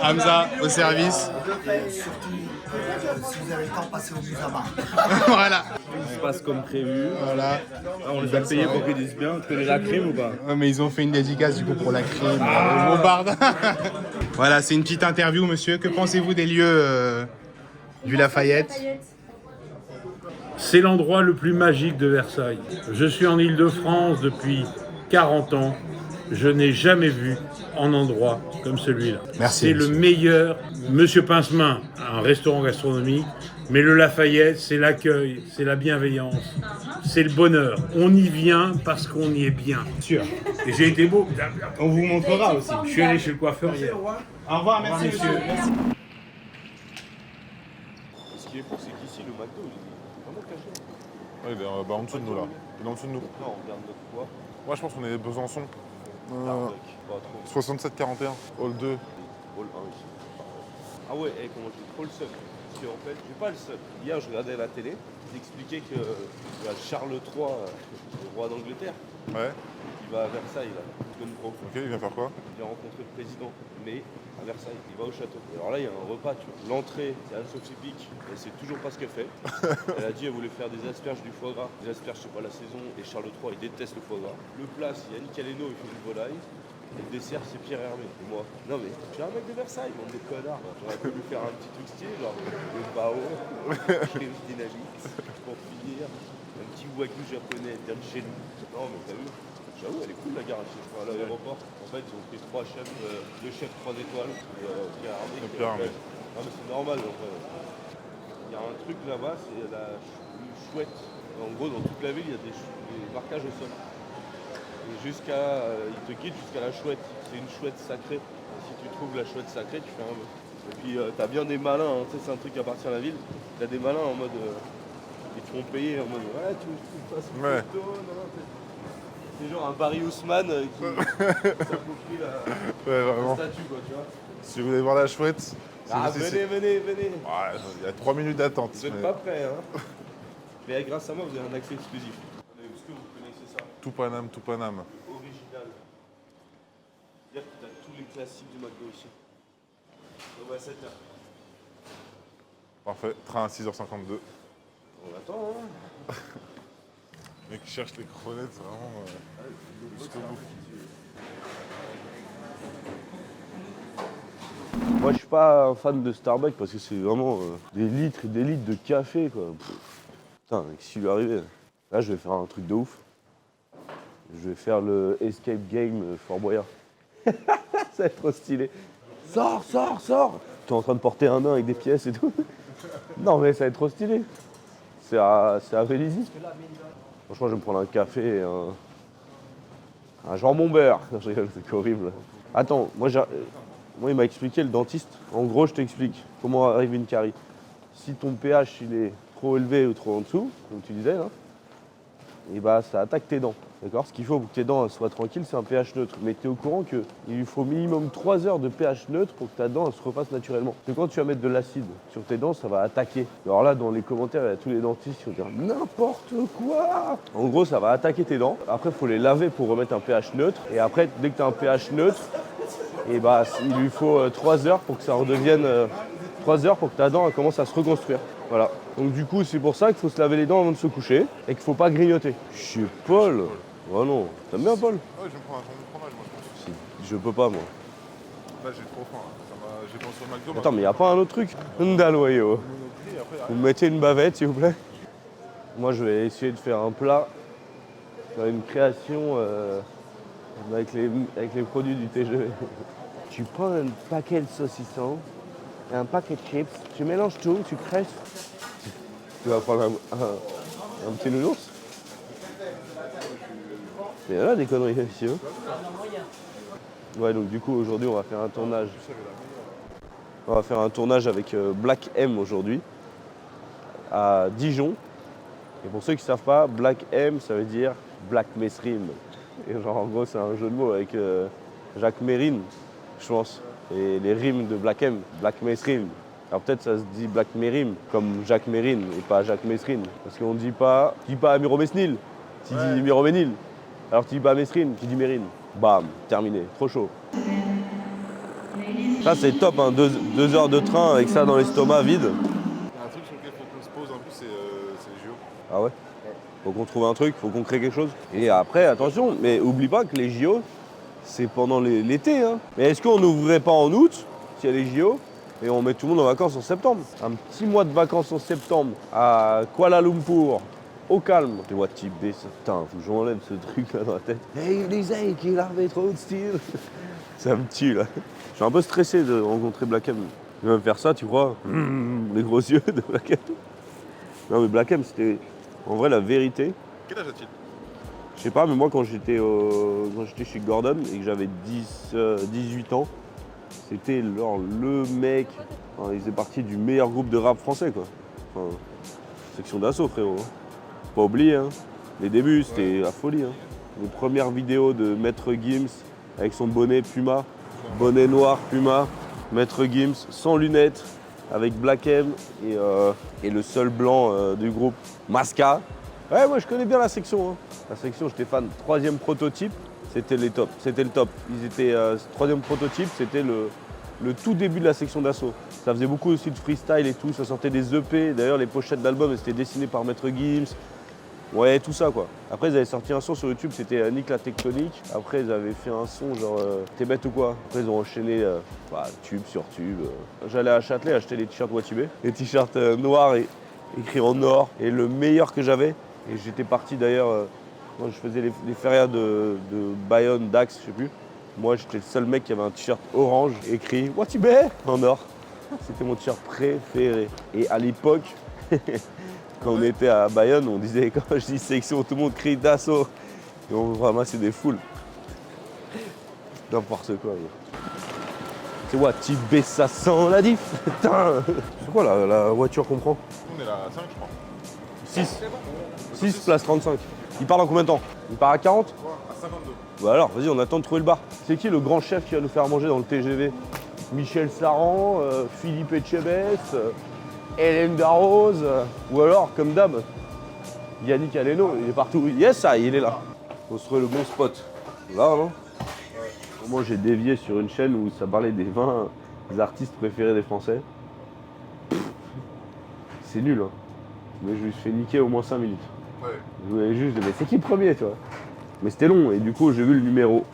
Hamza, au service. Surtout, si vous avez le temps, passez au Musaba. Voilà. Tout se passe comme prévu. Voilà. Ah, on les a payés pour qu'ils disent bien. Tu connais la crème ou pas? Ouais, mais ils ont fait une dédicace du coup pour la crème, au Bombarde. Voilà, c'est une petite interview, monsieur. Que pensez-vous des lieux du Lafayette? C'est l'endroit le plus magique de Versailles. Je suis en Île-de-France depuis 40 ans. Je n'ai jamais vu un endroit comme celui-là. Merci, C'est monsieur. le meilleur. Monsieur Pincemain, un restaurant gastronomique. Mais le Lafayette, c'est l'accueil, c'est la bienveillance, c'est le bonheur. On y vient parce qu'on y est bien. Sûr. Et j'ai été beau. On vous montrera aussi. Je suis allé chez le coiffeur hier. Au revoir, merci monsieur. Merci. Ce qui est fou, c'est qu'ici, le McDo, il est vraiment caché. Ouais, il est en dessous de nous là. Il est en dessous de nous. Non, on regarde notre poids. Moi je pense qu'on est Besançon. Pas trop. 67-41, Hall 2. Hall 1 ici. Ah ouais, comment j'ai trop le seum. Parce qu'en fait, j'ai pas le seum. Hier, je regardais la télé, ils expliquaient que Charles III, le roi d'Angleterre, Ouais. il va à Versailles, là, comme pro. Ok, il vient faire quoi? Il a rencontré le président, mais à Versailles, il va au château. Et alors là, il y a un repas, tu vois. L'entrée, c'est Anne-Sophie Pic, elle sait toujours pas ce qu'elle fait. Elle a dit, elle voulait faire des asperges du foie gras. Les asperges, c'est pas la saison, et Charles III, il déteste le foie gras. Le plat, c'est Yannick Aleno, il fait du volaille. Et le dessert, c'est Pierre Hermé. Et moi, non mais, je suis un mec de Versailles, bande de connards. J'aurais pu lui faire un petit truc stylé, genre le bao, crème dynamite, pour finir, un petit wagyu japonais, d'Angeli. Non mais t'as vu, j'avoue, elle est cool la garage, je crois, à l'aéroport. En fait, ils ont pris 3 chefs, 2 chefs 3 étoiles, Pierre Hermé. Pierre Hermé. Non mais c'est normal, en fait. Il y a un truc là-bas, c'est la chouette. En gros, dans toute la ville, il y a des marquages au sol. Et il te guide jusqu'à la chouette. C'est une chouette sacrée. Et si tu trouves la chouette sacrée, tu fais un vœu. Et puis t'as bien des malins, hein. Tu sais, c'est un truc qui appartient à la ville. T'as des malins en mode. Ils te font payer en mode. Ouais, tu fasses une Ouais. photo, c'est genre un Barry Ousmane qui s'approprie Ouais, la vraiment. statue, quoi, tu vois. Si vous voulez voir la chouette, si Ah, vous- venez. Ouais, il y a 3 minutes d'attente. Vous n'êtes mais- pas prêts, hein. Mais grâce à moi, vous avez un accès exclusif. Est-ce que vous connaissez ça? Tupanam. Original. C'est-à-dire que tu as tous les classiques du McDo ici. On va à 7h. Parfait, train à 6h52. On attend, hein. Le mec qui cherche les crevettes, c'est vraiment jusqu'au bout. Moi, je suis pas un fan de Starbucks parce que c'est vraiment des litres et des litres de café, quoi. Putain, qu'est-ce qui lui est arrivé? Là, je vais faire un truc de ouf. Je vais faire le Escape Game Fort Boyard. Ça va être trop stylé. Sors! Tu es en train de porter un nain avec des pièces et tout. Non, mais ça va être trop stylé. C'est à Vélizy. Franchement, je vais me prendre un café et un jambon beurre. Non, je rigole, c'est horrible. Attends, moi, il m'a expliqué, le dentiste. En gros, je t'explique comment arrive une carie. Si ton pH il est trop élevé ou trop en dessous, comme tu disais, là, et bah ça attaque tes dents. D'accord? Ce qu'il faut pour que tes dents soient tranquilles, c'est un pH neutre. Mais tu es au courant qu'il lui faut minimum 3 heures de pH neutre pour que ta dent elle se refasse naturellement. Parce que quand tu vas mettre de l'acide sur tes dents, ça va attaquer. Alors là, dans les commentaires, il y a tous les dentistes qui vont dire n'importe quoi. En gros, ça va attaquer tes dents. Après, il faut les laver pour remettre un pH neutre. Et après, dès que tu as un pH neutre, et bah, il lui faut 3 heures pour que ça redevienne 3 heures pour que ta dent elle commence à se reconstruire. Voilà. Donc du coup, c'est pour ça qu'il faut se laver les dents avant de se coucher et qu'il faut pas grignoter. Je suis Paul. Oh non, t'aimes bien Paul? Ouais, je me prends un fromage, moi. Je peux pas moi. Là, j'ai trop faim. J'ai pensé au McDo. Attends, mais y a pas un autre truc? Ndaloyo. Vous me mettez une bavette, s'il vous plaît? Moi, je vais essayer de faire un plat, faire une création avec les produits du TGV. Tu prends un paquet de saucissons et un paquet de chips, tu mélanges tout, tu crèches. Tu vas prendre un petit nounours. Il y en a des conneries ici. Hein. Ouais, donc du coup, aujourd'hui, on va faire un tournage. On va faire un tournage avec Black M aujourd'hui, à Dijon. Et pour ceux qui ne savent pas, Black M, ça veut dire Black Mesrim. Et genre, en gros, c'est un jeu de mots avec Jacques Mérine, je pense. Et les rimes de Black M, Black Mesrim. Alors peut-être ça se dit Black Mérim, comme Jacques Mérine, et pas Jacques Mesrine. Parce qu'on dit pas Miro Mesnil, tu dis Miro Ménil. Alors tu dis pas Mesrine, tu dis Mérine. Bam, terminé, trop chaud. Ça c'est top, hein. 2 heures de train avec ça dans l'estomac vide. Il y a un truc sur lequel il faut qu'on se pose un peu, c'est les JO. Ah ouais? Faut qu'on trouve un truc, faut qu'on crée quelque chose. Et après, attention, mais oublie pas que les JO, c'est pendant l'été. Hein. Mais est-ce qu'on n'ouvrirait pas en août, s'il y a les JO, et on met tout le monde en vacances en septembre? Un petit mois de vacances en septembre à Kuala Lumpur, au calme. Tu vois type B, ça. Putain, faut que j'enlève ce truc là dans la tête. Hey, il disait qu'il avait trop de style. Ça me tue là. Je suis un peu stressé de rencontrer Black M. Il va me faire ça, tu crois? Les gros yeux de Black M. Non mais Black M, c'était en vrai la vérité. Quel âge a-t-il? Je sais pas, mais moi quand j'étais chez Gordon et que j'avais 18 ans, c'était le mec. Enfin, il faisait partie du meilleur groupe de rap français quoi. Enfin, section d'assaut frérot. Faut pas oublier, hein. Les débuts, c'était la folie. Hein. Les premières vidéos de Maître Gims avec son bonnet Puma, bonnet noir Puma, Maître Gims sans lunettes, avec Black M et le seul blanc du groupe, Masca. Ouais, moi je connais bien la section. Hein. La section, j'étais fan. 3e prototype, c'était les tops. C'était le top. Ils étaient 3e prototype, c'était le tout début de la section d'assaut. Ça faisait beaucoup aussi de freestyle et tout. Ça sortait des EP. D'ailleurs, les pochettes d'albums, elles étaient dessinées par Maître Gims. Ouais, tout ça quoi. Après, ils avaient sorti un son sur YouTube, c'était Nick la Tectonique. Après, ils avaient fait un son genre T'es bête ou quoi? Après, ils ont enchaîné tube sur tube. J'allais à Châtelet acheter les t-shirts Watibé. Les t-shirts noirs et écrits en or. Et le meilleur que j'avais, et j'étais parti d'ailleurs, moi je faisais les férias de Bayonne, Dax, je sais plus. Moi, j'étais le seul mec qui avait un t-shirt orange écrit Watibé en or. C'était mon t-shirt préféré. Et à l'époque, quand on était à Bayonne, on disait, quand je dis section, tout le monde crie d'assaut. Et on ramassait des foules. N'importe quoi. C'est quoi, Tibé, ça sent la diff. Putain. C'est quoi la voiture qu'on prend? On est là à 5, je crois. 6. 6 place 35. Il part dans combien de temps? Il part à 40? Ouais, à 52. Bah alors, vas-y, on attend de trouver le bar. C'est qui le grand chef qui va nous faire manger dans le TGV? Michel Saran, Philippe Etchebest, Hélène Darroze, ou alors, comme d'hab, Yannick Aleno, il est partout. Yes, ça, il est là. On se trouve le bon spot. Là, non? Moi, j'ai dévié sur une chaîne où ça parlait des 20 artistes préférés des Français. C'est nul, hein. Mais je me suis fait niquer au moins 5 minutes. Ouais. Je voulais juste, mais c'est qui le premier, tu vois? Mais c'était long, et du coup, j'ai vu le numéro,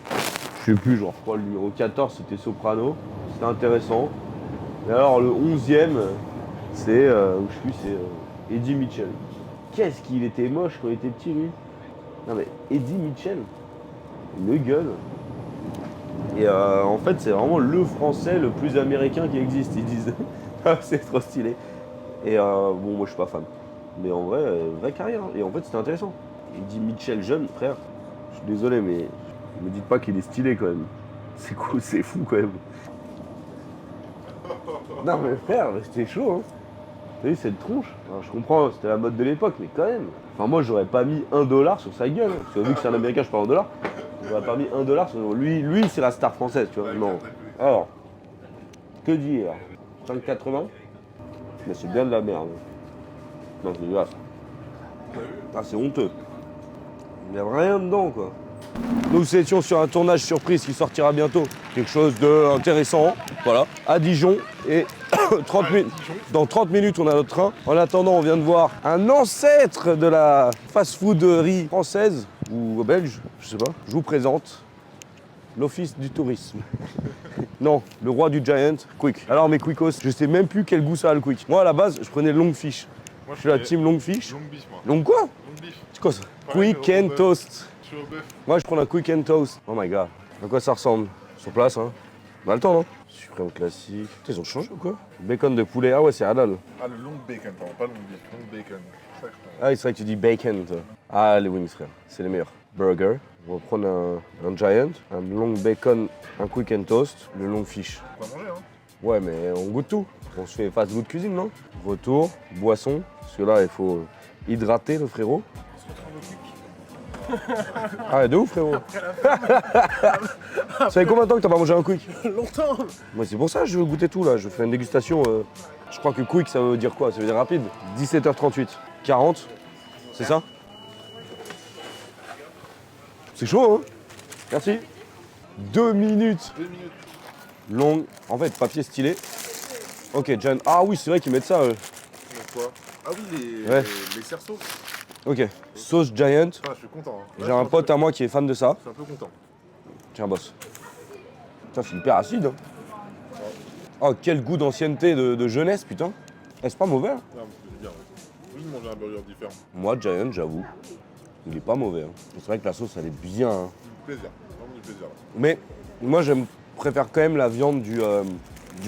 je sais plus, genre, je crois le numéro 14, c'était Soprano. C'était intéressant. Et alors, le 11e, c'est, je sais plus, c'est Eddie Mitchell. Qu'est-ce qu'il était moche quand il était petit, lui. Non mais, Eddie Mitchell, une gueule. Et en fait, c'est vraiment le français le plus américain qui existe, ils disent. C'est trop stylé. Et bon, moi je suis pas fan. Mais en vrai, vraie carrière. Et en fait, c'était intéressant. Eddie Mitchell jeune, frère. Je suis désolé, mais me dites pas qu'il est stylé quand même. C'est cool, c'est fou quand même. Non mais frère, c'était chaud, hein. T'as vu cette tronche? Alors, je comprends, c'était la mode de l'époque, mais quand même. Enfin, moi, j'aurais pas mis $1 sur sa gueule. Parce que vu que c'est un américain, je parle en dollars. J'aurais pas mis $1 sur lui. Lui, c'est la star française, tu vois. Non. Alors, que dire? 5,80. Mais c'est bien de la merde. Non, c'est dégueulasse. Ah, c'est honteux. Il n'y a rien dedans, quoi. Nous étions sur un tournage surprise qui sortira bientôt. Quelque chose d'intéressant, voilà, à Dijon. Et 30 dans 30 minutes, on a notre train. En attendant, on vient de voir un ancêtre de la fast-fooderie française, ou belge, je sais pas. Je vous présente l'Office du tourisme. Non, le roi du Giant, Quick. Alors mes Quickos, je sais même plus quel goût ça a le Quick. Moi, à la base, je prenais long fish. Moi, Je suis la team long fish. Long beef, moi. Long quoi? Long beef. C'est quoi ça? Pareil, Quick mais au and bœuf. toast. Je suis au bœuf. Moi, je prends un quick and toast. Oh my god. À quoi ça ressemble? Sur place, hein? On a le temps, non? Suprême classique. Putain, ils ont changé ou quoi? Bacon de poulet. Ah ouais, c'est halal. Ah, le long bacon, pardon, pas long beef, long bacon. Ça, je prends. Ah, c'est vrai que tu dis bacon, toi. Ah, les wings, frère. C'est les meilleurs. Burger. On va prendre un giant, un long bacon, un quick and toast, le long fish. On va manger, hein. Ouais, mais on goûte tout. On se fait fast food cuisine, non? Retour, boisson. Parce que là, il faut hydrater le frérot. Ah, de ouf, frérot. Ça fait combien de temps que t'as pas mangé un quick? Longtemps. Moi, c'est pour ça que je veux goûter tout, là. Je fais une dégustation. Je crois que quick, ça veut dire quoi? Ça veut dire rapide. 17h38. 40. C'est ça? C'est chaud, hein? Merci. 2 minutes. 2 minutes. Longue. En fait, papier stylé. Ok, John. Ah oui, c'est vrai qu'ils mettent ça. Donc quoi? Ah oui, Ouais. les cerceaux. Ok. Sauce Giant. Ah, je suis content. Hein. Là, J'ai un pote à moi qui est fan de ça. Je suis un peu content. Tiens, boss. Putain, c'est hyper acide. Hein. Oh, quel goût d'ancienneté, de jeunesse, putain. Eh, c'est pas mauvais. Hein. Non, mais c'est bien. Ouais. Juste manger un burger différent. Moi, Giant, j'avoue, il est pas mauvais. Hein. C'est vrai que la sauce, elle est bien. Hein. Du plaisir. Vraiment du plaisir. Là. Mais moi, préfère quand même la viande du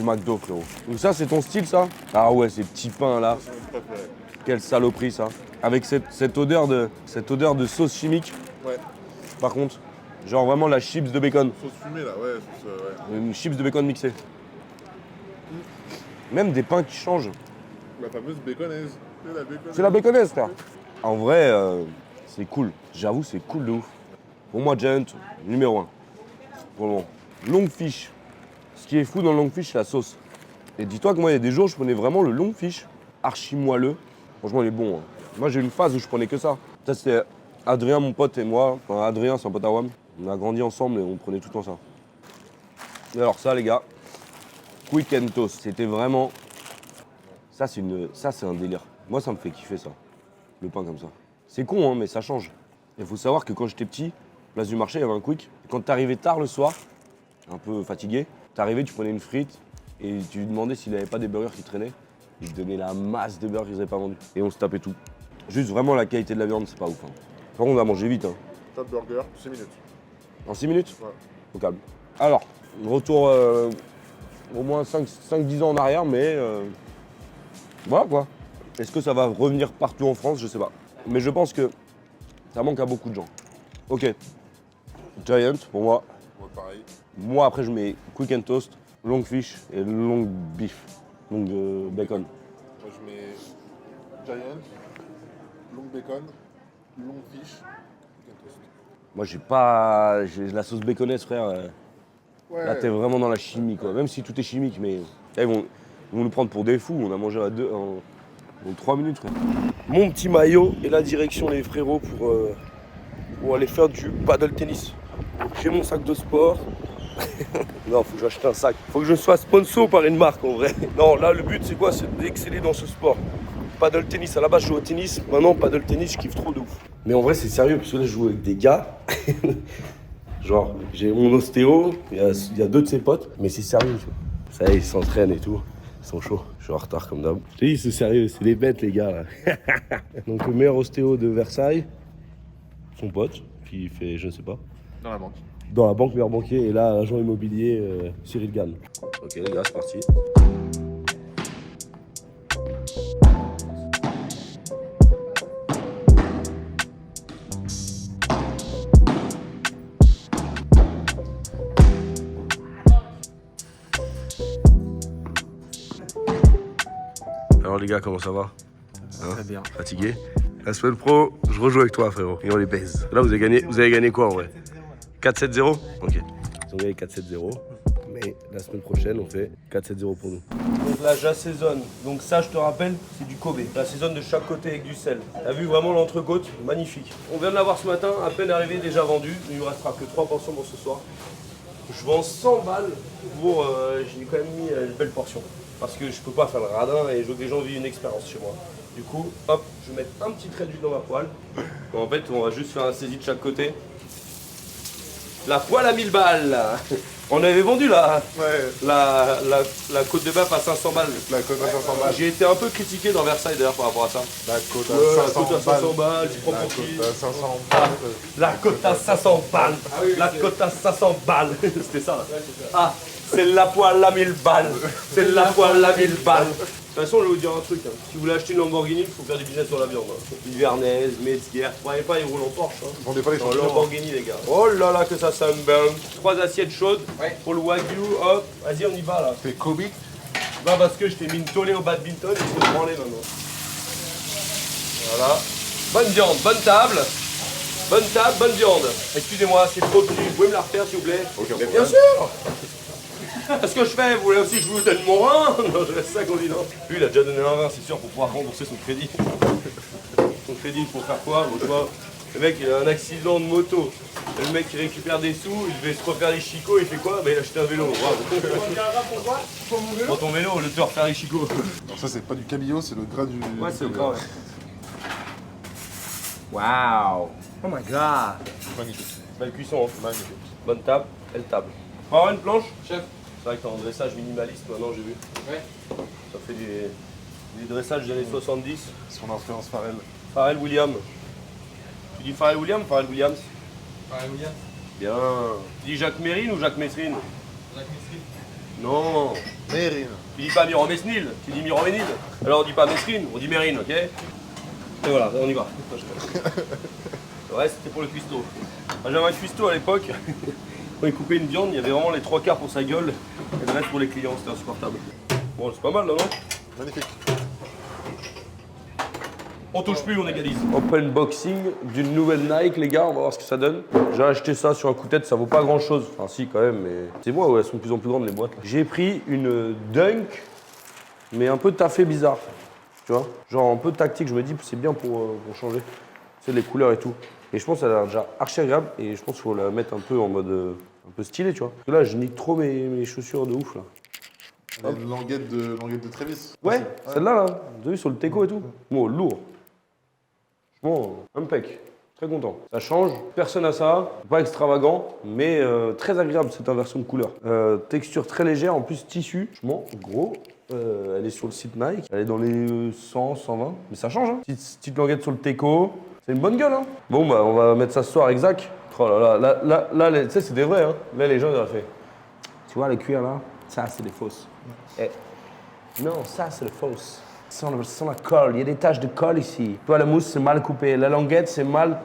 McDo, frérot. Donc ça, c'est ton style, ça? Ah ouais, ces petits pains, là. C'est mon préféré. Quelle saloperie, ça. Avec cette odeur de sauce chimique. Ouais. Par contre, genre vraiment la chips de bacon. Sauce fumée, là, ouais. Sauce, ouais. Une chips de bacon mixée. Même des pains qui changent. La fameuse baconaise. C'est la baconaise. C'est la baconaise, frère. En vrai, c'est cool. J'avoue, c'est cool de ouf. Pour moi, Giant, numéro 1. Pour le moment. Long fish. Ce qui est fou dans le long fish, c'est la sauce. Et dis-toi que moi, il y a des jours, je prenais vraiment le long fish, archi moelleux. Franchement, il est bon. Hein. Moi, j'ai eu une phase où je prenais que ça. Ça, c'était Adrien, mon pote, et moi. Enfin, Adrien, c'est un pote à Wam. On a grandi ensemble et on prenait tout le temps ça. Et alors ça, les gars, quick and toast. C'était vraiment... Ça, c'est un délire. Moi, ça me fait kiffer, ça. Le pain comme ça. C'est con, hein, mais ça change. Il faut savoir que quand j'étais petit, place du marché, il y avait un quick. Et quand t'arrivais tard le soir, un peu fatigué, t'arrivais, tu prenais une frite et tu lui demandais s'il n'avait pas des burgers qui traînaient. Il te donnait la masse de burgers qu'ils n'avaient pas vendus. Et on se tapait tout. Juste vraiment la qualité de la viande, c'est pas ouf. Hein. Par contre, on va manger vite. Hein. Top burger, 6 minutes. En 6 minutes? Ouais. Au calme. Alors, retour au moins 5-10 ans en arrière, mais voilà quoi. Est-ce que ça va revenir partout en France? Je sais pas. Mais je pense que ça manque à beaucoup de gens. Ok. Giant, pour moi. Moi, pareil. Moi, après, je mets quick and toast, long fish et long beef. Donc bacon. Moi, je mets Giant, long bacon, long fish, chicken toast. Moi, j'ai la sauce baconaise, frère. Ouais. Là, t'es vraiment dans la chimie, quoi. Même si tout est chimique, mais ils vont nous prendre pour des fous. On a mangé en 3 minutes, frère. Mon petit maillot et la direction, les frérots, pour aller faire du paddle tennis. J'ai mon sac de sport. Non, faut que j'achète un sac. Faut que je sois sponsor par une marque, en vrai. Non, là, le but, c'est quoi? C'est d'exceller dans ce sport. Paddle tennis, à la base, je joue au tennis. Maintenant, paddle tennis, je kiffe trop de ouf. Mais en vrai, c'est sérieux, parce que là, je joue avec des gars. Genre, j'ai mon ostéo, il y a 2 de ses potes, mais c'est sérieux, tu vois. Ça y est, ils s'entraînent et tout. Ils sont chauds. Je suis en retard comme d'hab. Je te dis, c'est sérieux, c'est des bêtes, les gars, là. Donc, le meilleur ostéo de Versailles, son pote, qui fait, je sais pas. Dans la banque. Dans la banque, meilleur banquier, et là, agent immobilier, Cyril Gann. Ok, les gars, c'est parti. Alors Alors les gars, comment ça va? Très bien. Fatigué? La semaine pro, je rejoue avec toi frérot, et on les baise. Là vous avez gagné quoi en vrai? 4-7-0? Ok. Ils ont gagné 4-7-0. Mais la semaine prochaine, on fait 4-7-0 pour nous. Donc là, j'assaisonne. Donc ça, je te rappelle, c'est du Kobe. J'assaisonne de chaque côté avec du sel. T'as vu vraiment l'entrecôte? Magnifique. On vient de l'avoir ce matin, à peine arrivé, déjà vendu. Il ne nous restera que 3 portions pour ce soir. Je vends 100 balles pour... j'ai quand même mis une belle portion. Parce que je peux pas faire le radin et je veux que les gens vivent une expérience chez moi. Du coup, hop, je vais mettre un petit trait d'huile dans ma poêle. En fait, on va juste faire un saisie de chaque côté. La poêle à 1000 balles. On avait vendu la côte de bœuf à 500 balles. La côte à 500 balles. J'ai été un peu critiqué dans Versailles d'ailleurs par rapport à ça. La côte à 500 balles. tu prends La pour côte qui? à 500 balles. La côte à 500 balles. La côte à 500 balles. C'était ça là. Ah, c'est la poêle à 1000 balles. C'est la poêle à 1000 balles. De toute façon, je vais vous dire un truc. Hein. Si vous voulez acheter une Lamborghini, il faut faire du business sur la viande. Hein. Hivernaise, Metzger. Vous croyez pas, ils roulent en Porsche. Hein. Vendez pas les Dans champignons. Lamborghini, les gars. Oh là là, que ça sent bien. 3 assiettes chaudes pour le Wagyu. Hop, vas-y, on y va là. C'est Kobe. Bah, parce que je t'ai mis une tollée au badminton et je peux te branler maintenant. Voilà. Bonne viande, bonne table. Bonne table, bonne viande. Excusez-moi, c'est trop petit. Vous pouvez me la refaire, s'il vous plaît? Mais bien sûr. Qu'est-ce que je fais? Vous voulez aussi que je vous donne mon rein? Non, c'est ça qu'on dit, non? Lui, il a déjà donné un rein, c'est sûr, pour pouvoir rembourser son crédit. Son crédit, il faut faire quoi? Bon, tu vois, le mec, il a un accident de moto. Le mec, il récupère des sous, il devait se refaire les chicots, il fait quoi? Bah, il a acheté un vélo. Prends ton vélo, le te refaire les chicots. Alors ça, c'est pas du cabillaud, c'est le gras du... Ouais, c'est le gras, ouais. Waouh! Oh my god! Magnifique. Belle cuisson, hein. Magnifique. Bonne table, belle table. On va avoir une planche? Chef. C'est vrai que t'as un dressage minimaliste maintenant, j'ai vu. Ouais. Ça fait des dressages des années 70. Son influence Pharrell. Pharrell Williams. Tu dis Pharrell Williams ou Pharrell Williams? Pharrell Williams. Bien. Tu dis Jacques Mérine ou Jacques Messrine? Jacques Messrine. Non. Mérine. Tu dis pas Miron Mesnil, tu dis Miron Ménil. Alors on dit pas Mesrine, on dit Mérine, ok? Et voilà, on y va. Le reste c'était pour le cuistot. J'avais un cuistot à l'époque. Quand il coupait une viande, il y avait vraiment les 3/4 pour sa gueule et le reste pour les clients, c'était insupportable. Bon, c'est pas mal là, non? Magnifique. On touche plus, on égalise. Open boxing d'une nouvelle Nike, les gars, on va voir ce que ça donne. J'ai acheté ça sur un coup de tête, ça vaut pas grand chose. Enfin, si, quand même, mais c'est moi, ouais, elles sont de plus en plus grandes les boîtes. J'ai pris une Dunk, mais un peu taffée bizarre. Tu vois? Genre un peu tactique, je me dis, c'est bien pour changer. C'est les couleurs et tout. Et je pense qu'elle a l'air déjà archi agréable et je pense qu'il faut la mettre un peu en mode un peu stylé, tu vois. Parce que là, je nique trop mes chaussures de ouf, là. Une languette de Travis. Ouais, celle-là, là. Vous avez vu sur le teco et tout? Bon, lourd. Franchement, impec. Très content. Ça change, personne n'a ça. Pas extravagant, mais très agréable cette inversion de couleur. Texture très légère, en plus tissu. Franchement, gros. Elle est sur le site Nike. Elle est dans les 100, 120. Mais ça change, hein. Petite languette sur le teco. C'est une bonne gueule, hein. Bon, bah, on va mettre ça ce soir avec Zach. Oh là là, là, tu sais, c'est des vrais, hein. Là, les gens, ils ont fait. Tu vois, les cuirs, là, ça, c'est des fausses. Eh. Non, ça, c'est des fausses. Sans la colle, il y a des taches de colle ici. Tu vois, la mousse, c'est mal coupé. La languette, c'est mal.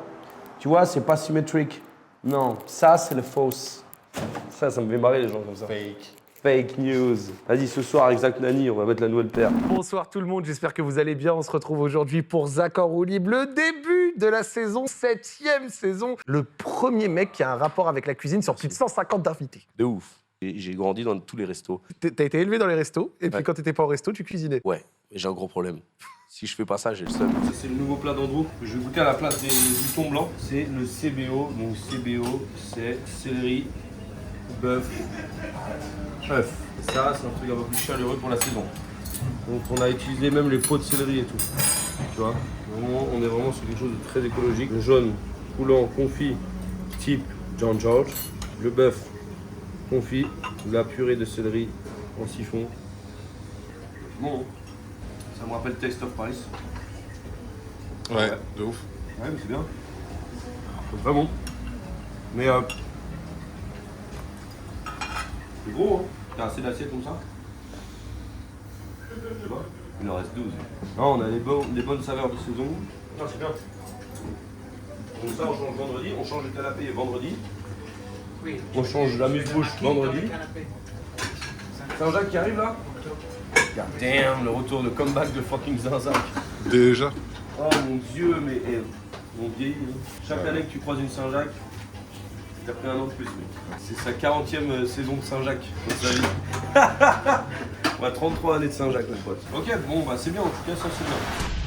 Tu vois, c'est pas symétrique. Non, ça, c'est les fausses. Ça me fait marrer, les gens comme ça. Fake. Fake news. Vas-y, ce soir, avec Zach Nani, on va mettre la nouvelle paire. Bonsoir tout le monde, j'espère que vous allez bien. On se retrouve aujourd'hui pour Zach en roue libre, le début de la saison, 7e saison. Le premier mec qui a un rapport avec la cuisine sur plus de 150 invités. De ouf. J'ai grandi dans tous les restos. T'as été élevé dans les restos, et puis Ouais. quand t'étais pas au resto, tu cuisinais. Ouais, mais j'ai un gros problème. Si je fais pas ça, j'ai le seum. Ça, c'est le nouveau plat d'Andrew. Je vais goûter à la place du thon blanc. C'est le CBO. Donc, CBO, c'est céleri, bœuf, œuf. Et ça, c'est un truc un peu plus chaleureux pour la saison. Donc, on a utilisé même les pots de céleri et tout. Tu vois, vraiment, on est vraiment sur quelque chose de très écologique. Le jaune, coulant, confit, type John George. Le bœuf, confit. La purée de céleri en siphon. Bon, ça me rappelle Taste of Paris. Ouais, de ouf. Ouais, mais c'est bien. C'est pas bon. Mais c'est gros, hein. T'as assez d'assiettes comme ça? Je sais pas. Il en reste 12. Non, on a des bonnes saveurs de saison. Non, c'est bien. Donc ça, on change vendredi. On change le canapé vendredi. On change la muse-bouche vendredi. C'est un Jacques qui arrive là? God damn, le retour, le comeback de fucking Zinzak. Déjà. Oh mon dieu, mais on vieillit. Hein. Chaque année que tu croises une Saint-Jacques, t'as pris un an de plus. C'est sa 40e saison de Saint-Jacques dans sa vie. On a 33 années de Saint-Jacques, mon pote. Ok, bon, bah c'est bien, en tout cas, ça c'est bien.